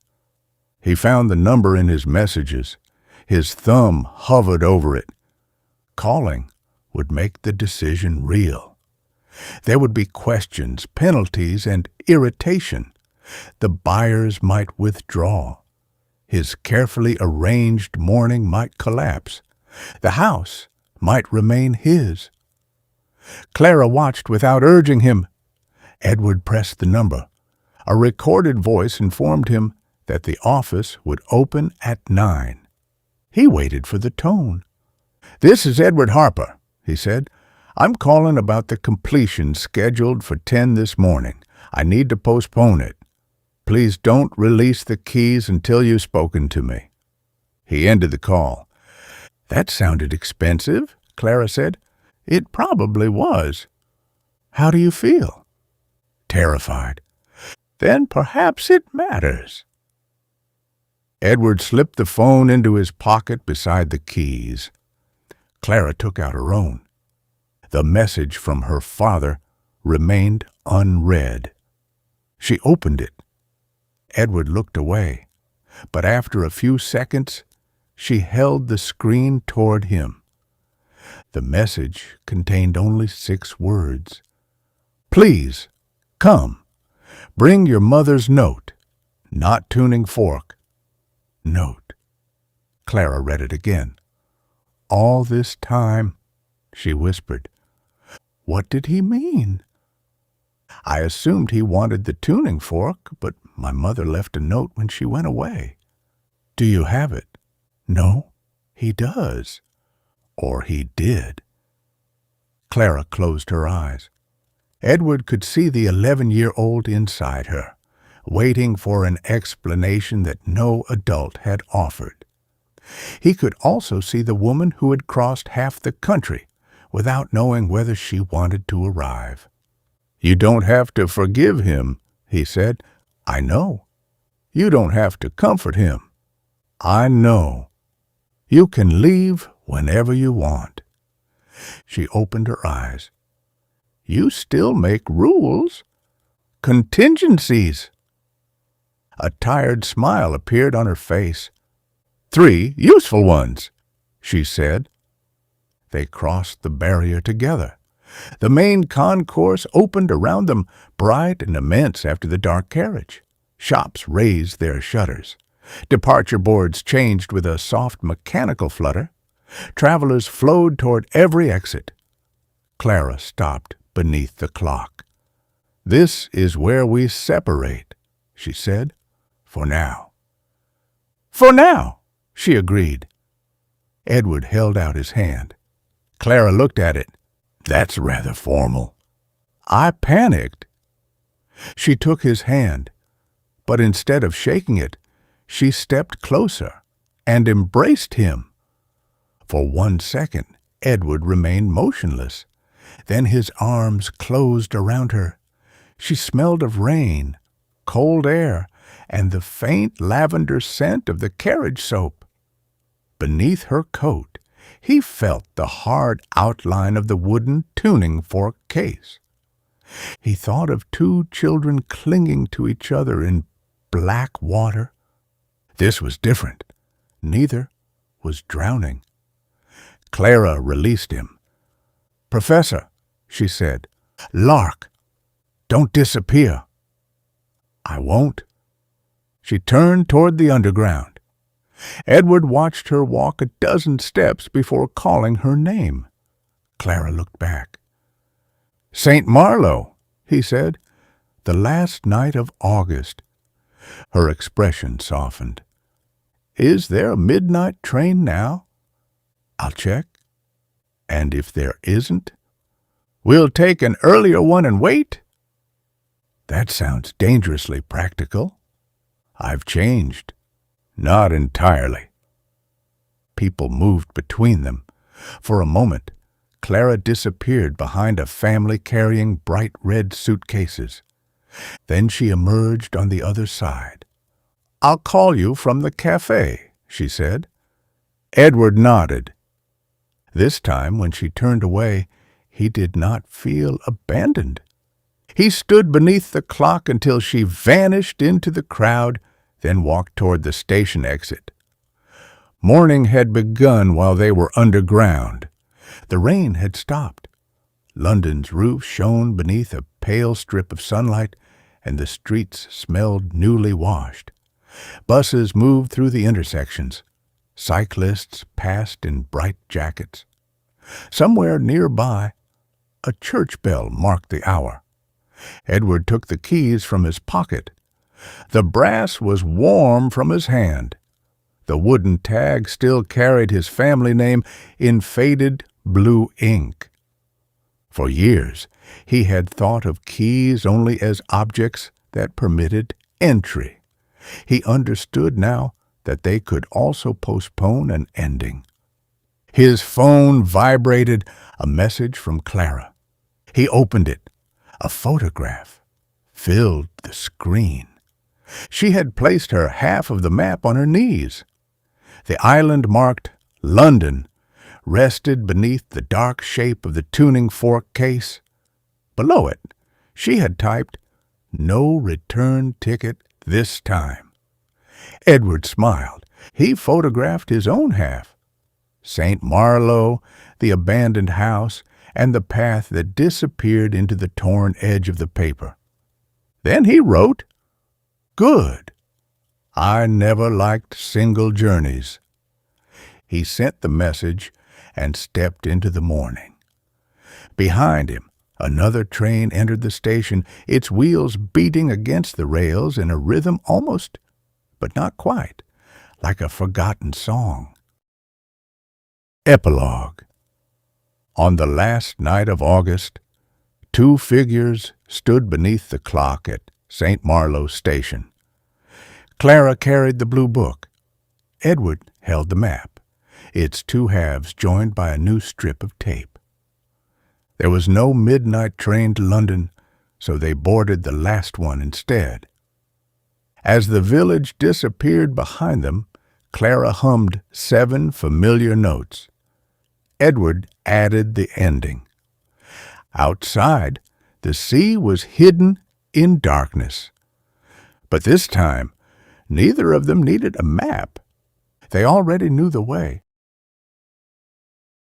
He found the number in his messages. His thumb hovered over it. Calling would make the decision real. There would be questions, penalties, and irritation. The buyers might withdraw. His carefully arranged morning might collapse. The house might remain his. Clara watched without urging him. Edward pressed the number. A recorded voice informed him that the office would open at 9. He waited for the tone. "This is Edward Harper," he said. "I'm calling about the completion scheduled for 10 this morning. I need to postpone it. Please don't release the keys until you've spoken to me." He ended the call. "That sounded expensive," Clara said. "It probably was. How do you feel?" "Terrified." "Then perhaps it matters." Edward slipped the phone into his pocket beside the keys. Clara took out her own. The message from her father remained unread. She opened it. Edward looked away, but after a few seconds, she held the screen toward him. The message contained only 6 words. "Please, come. Bring your mother's note. Not tuning fork. Note." Clara read it again. "All this time," she whispered. "What did he mean?" "I assumed he wanted the tuning fork, but my mother left a note when she went away." "Do you have it?" "No, he does. Or he did." Clara closed her eyes. Edward could see the 11-year-old inside her, waiting for an explanation that no adult had offered. He could also see the woman who had crossed half the country without knowing whether she wanted to arrive. "You don't have to forgive him," he said. "I know. You don't have to comfort him. I know. You can leave whenever you want." She opened her eyes. "You still make rules. Contingencies." A tired smile appeared on her face. "3 useful ones," she said. They crossed the barrier together. The main concourse opened around them, bright and immense after the dark carriage. Shops raised their shutters. Departure boards changed with a soft mechanical flutter. Travelers flowed toward every exit. Clara stopped beneath the clock. "This is where we separate," she said, "for now." "For now," she agreed. Edward held out his hand. Clara looked at it. "That's rather formal." I panicked. She took his hand, but instead of shaking it, she stepped closer and embraced him. For 1 second, Edward remained motionless. Then his arms closed around her. She smelled of rain, cold air, and the faint lavender scent of the carriage soap. Beneath her coat, he felt the hard outline of the wooden tuning fork case. He thought of 2 children clinging to each other in black water. This was different. Neither was drowning. Clara released him. "Professor," she said, "Lark, don't disappear." "I won't." She turned toward the underground. Edward watched her walk a dozen steps before calling her name. Clara looked back. "St. Marlowe," he said, "the last night of August." Her expression softened. "Is there a midnight train now?" "I'll check." "And if there isn't?" "We'll take an earlier one and wait." "That sounds dangerously practical." "I've changed." "Not entirely." People moved between them. For a moment, Clara disappeared behind a family carrying bright red suitcases. Then she emerged on the other side. "I'll call you from the cafe," she said. Edward nodded. This time, when she turned away, he did not feel abandoned. He stood beneath the clock until she vanished into the crowd, then walked toward the station exit. Morning had begun while they were underground. The rain had stopped. London's roof shone beneath a pale strip of sunlight, and the streets smelled newly washed. Buses moved through the intersections. Cyclists passed in bright jackets. Somewhere nearby, a church bell marked the hour. Edward took the keys from his pocket. The brass was warm from his hand. The wooden tag still carried his family name in faded blue ink. For years, he had thought of keys only as objects that permitted entry. He understood now that they could also postpone an ending. His phone vibrated, a message from Clara. He opened it. A photograph filled the screen. She had placed her half of the map on her knees. The island marked London rested beneath the dark shape of the tuning fork case. Below it, she had typed, "No return ticket this time." Edward smiled. He photographed his own half. St. Marlowe, the abandoned house, and the path that disappeared into the torn edge of the paper. Then he wrote, "Good. I never liked single journeys." He sent the message and stepped into the morning. Behind him, another train entered the station, its wheels beating against the rails in a rhythm almost, but not quite, like a forgotten song. Epilogue. On the last night of August, two figures stood beneath the clock at St. Marlowe Station. Clara carried the blue book. Edward held the map, its two halves joined by a new strip of tape. There was no midnight train to London, so they boarded the last one instead. As the village disappeared behind them, Clara hummed 7 familiar notes. Edward added the ending. Outside, the sea was hidden in darkness. But this time, neither of them needed a map. They already knew the way.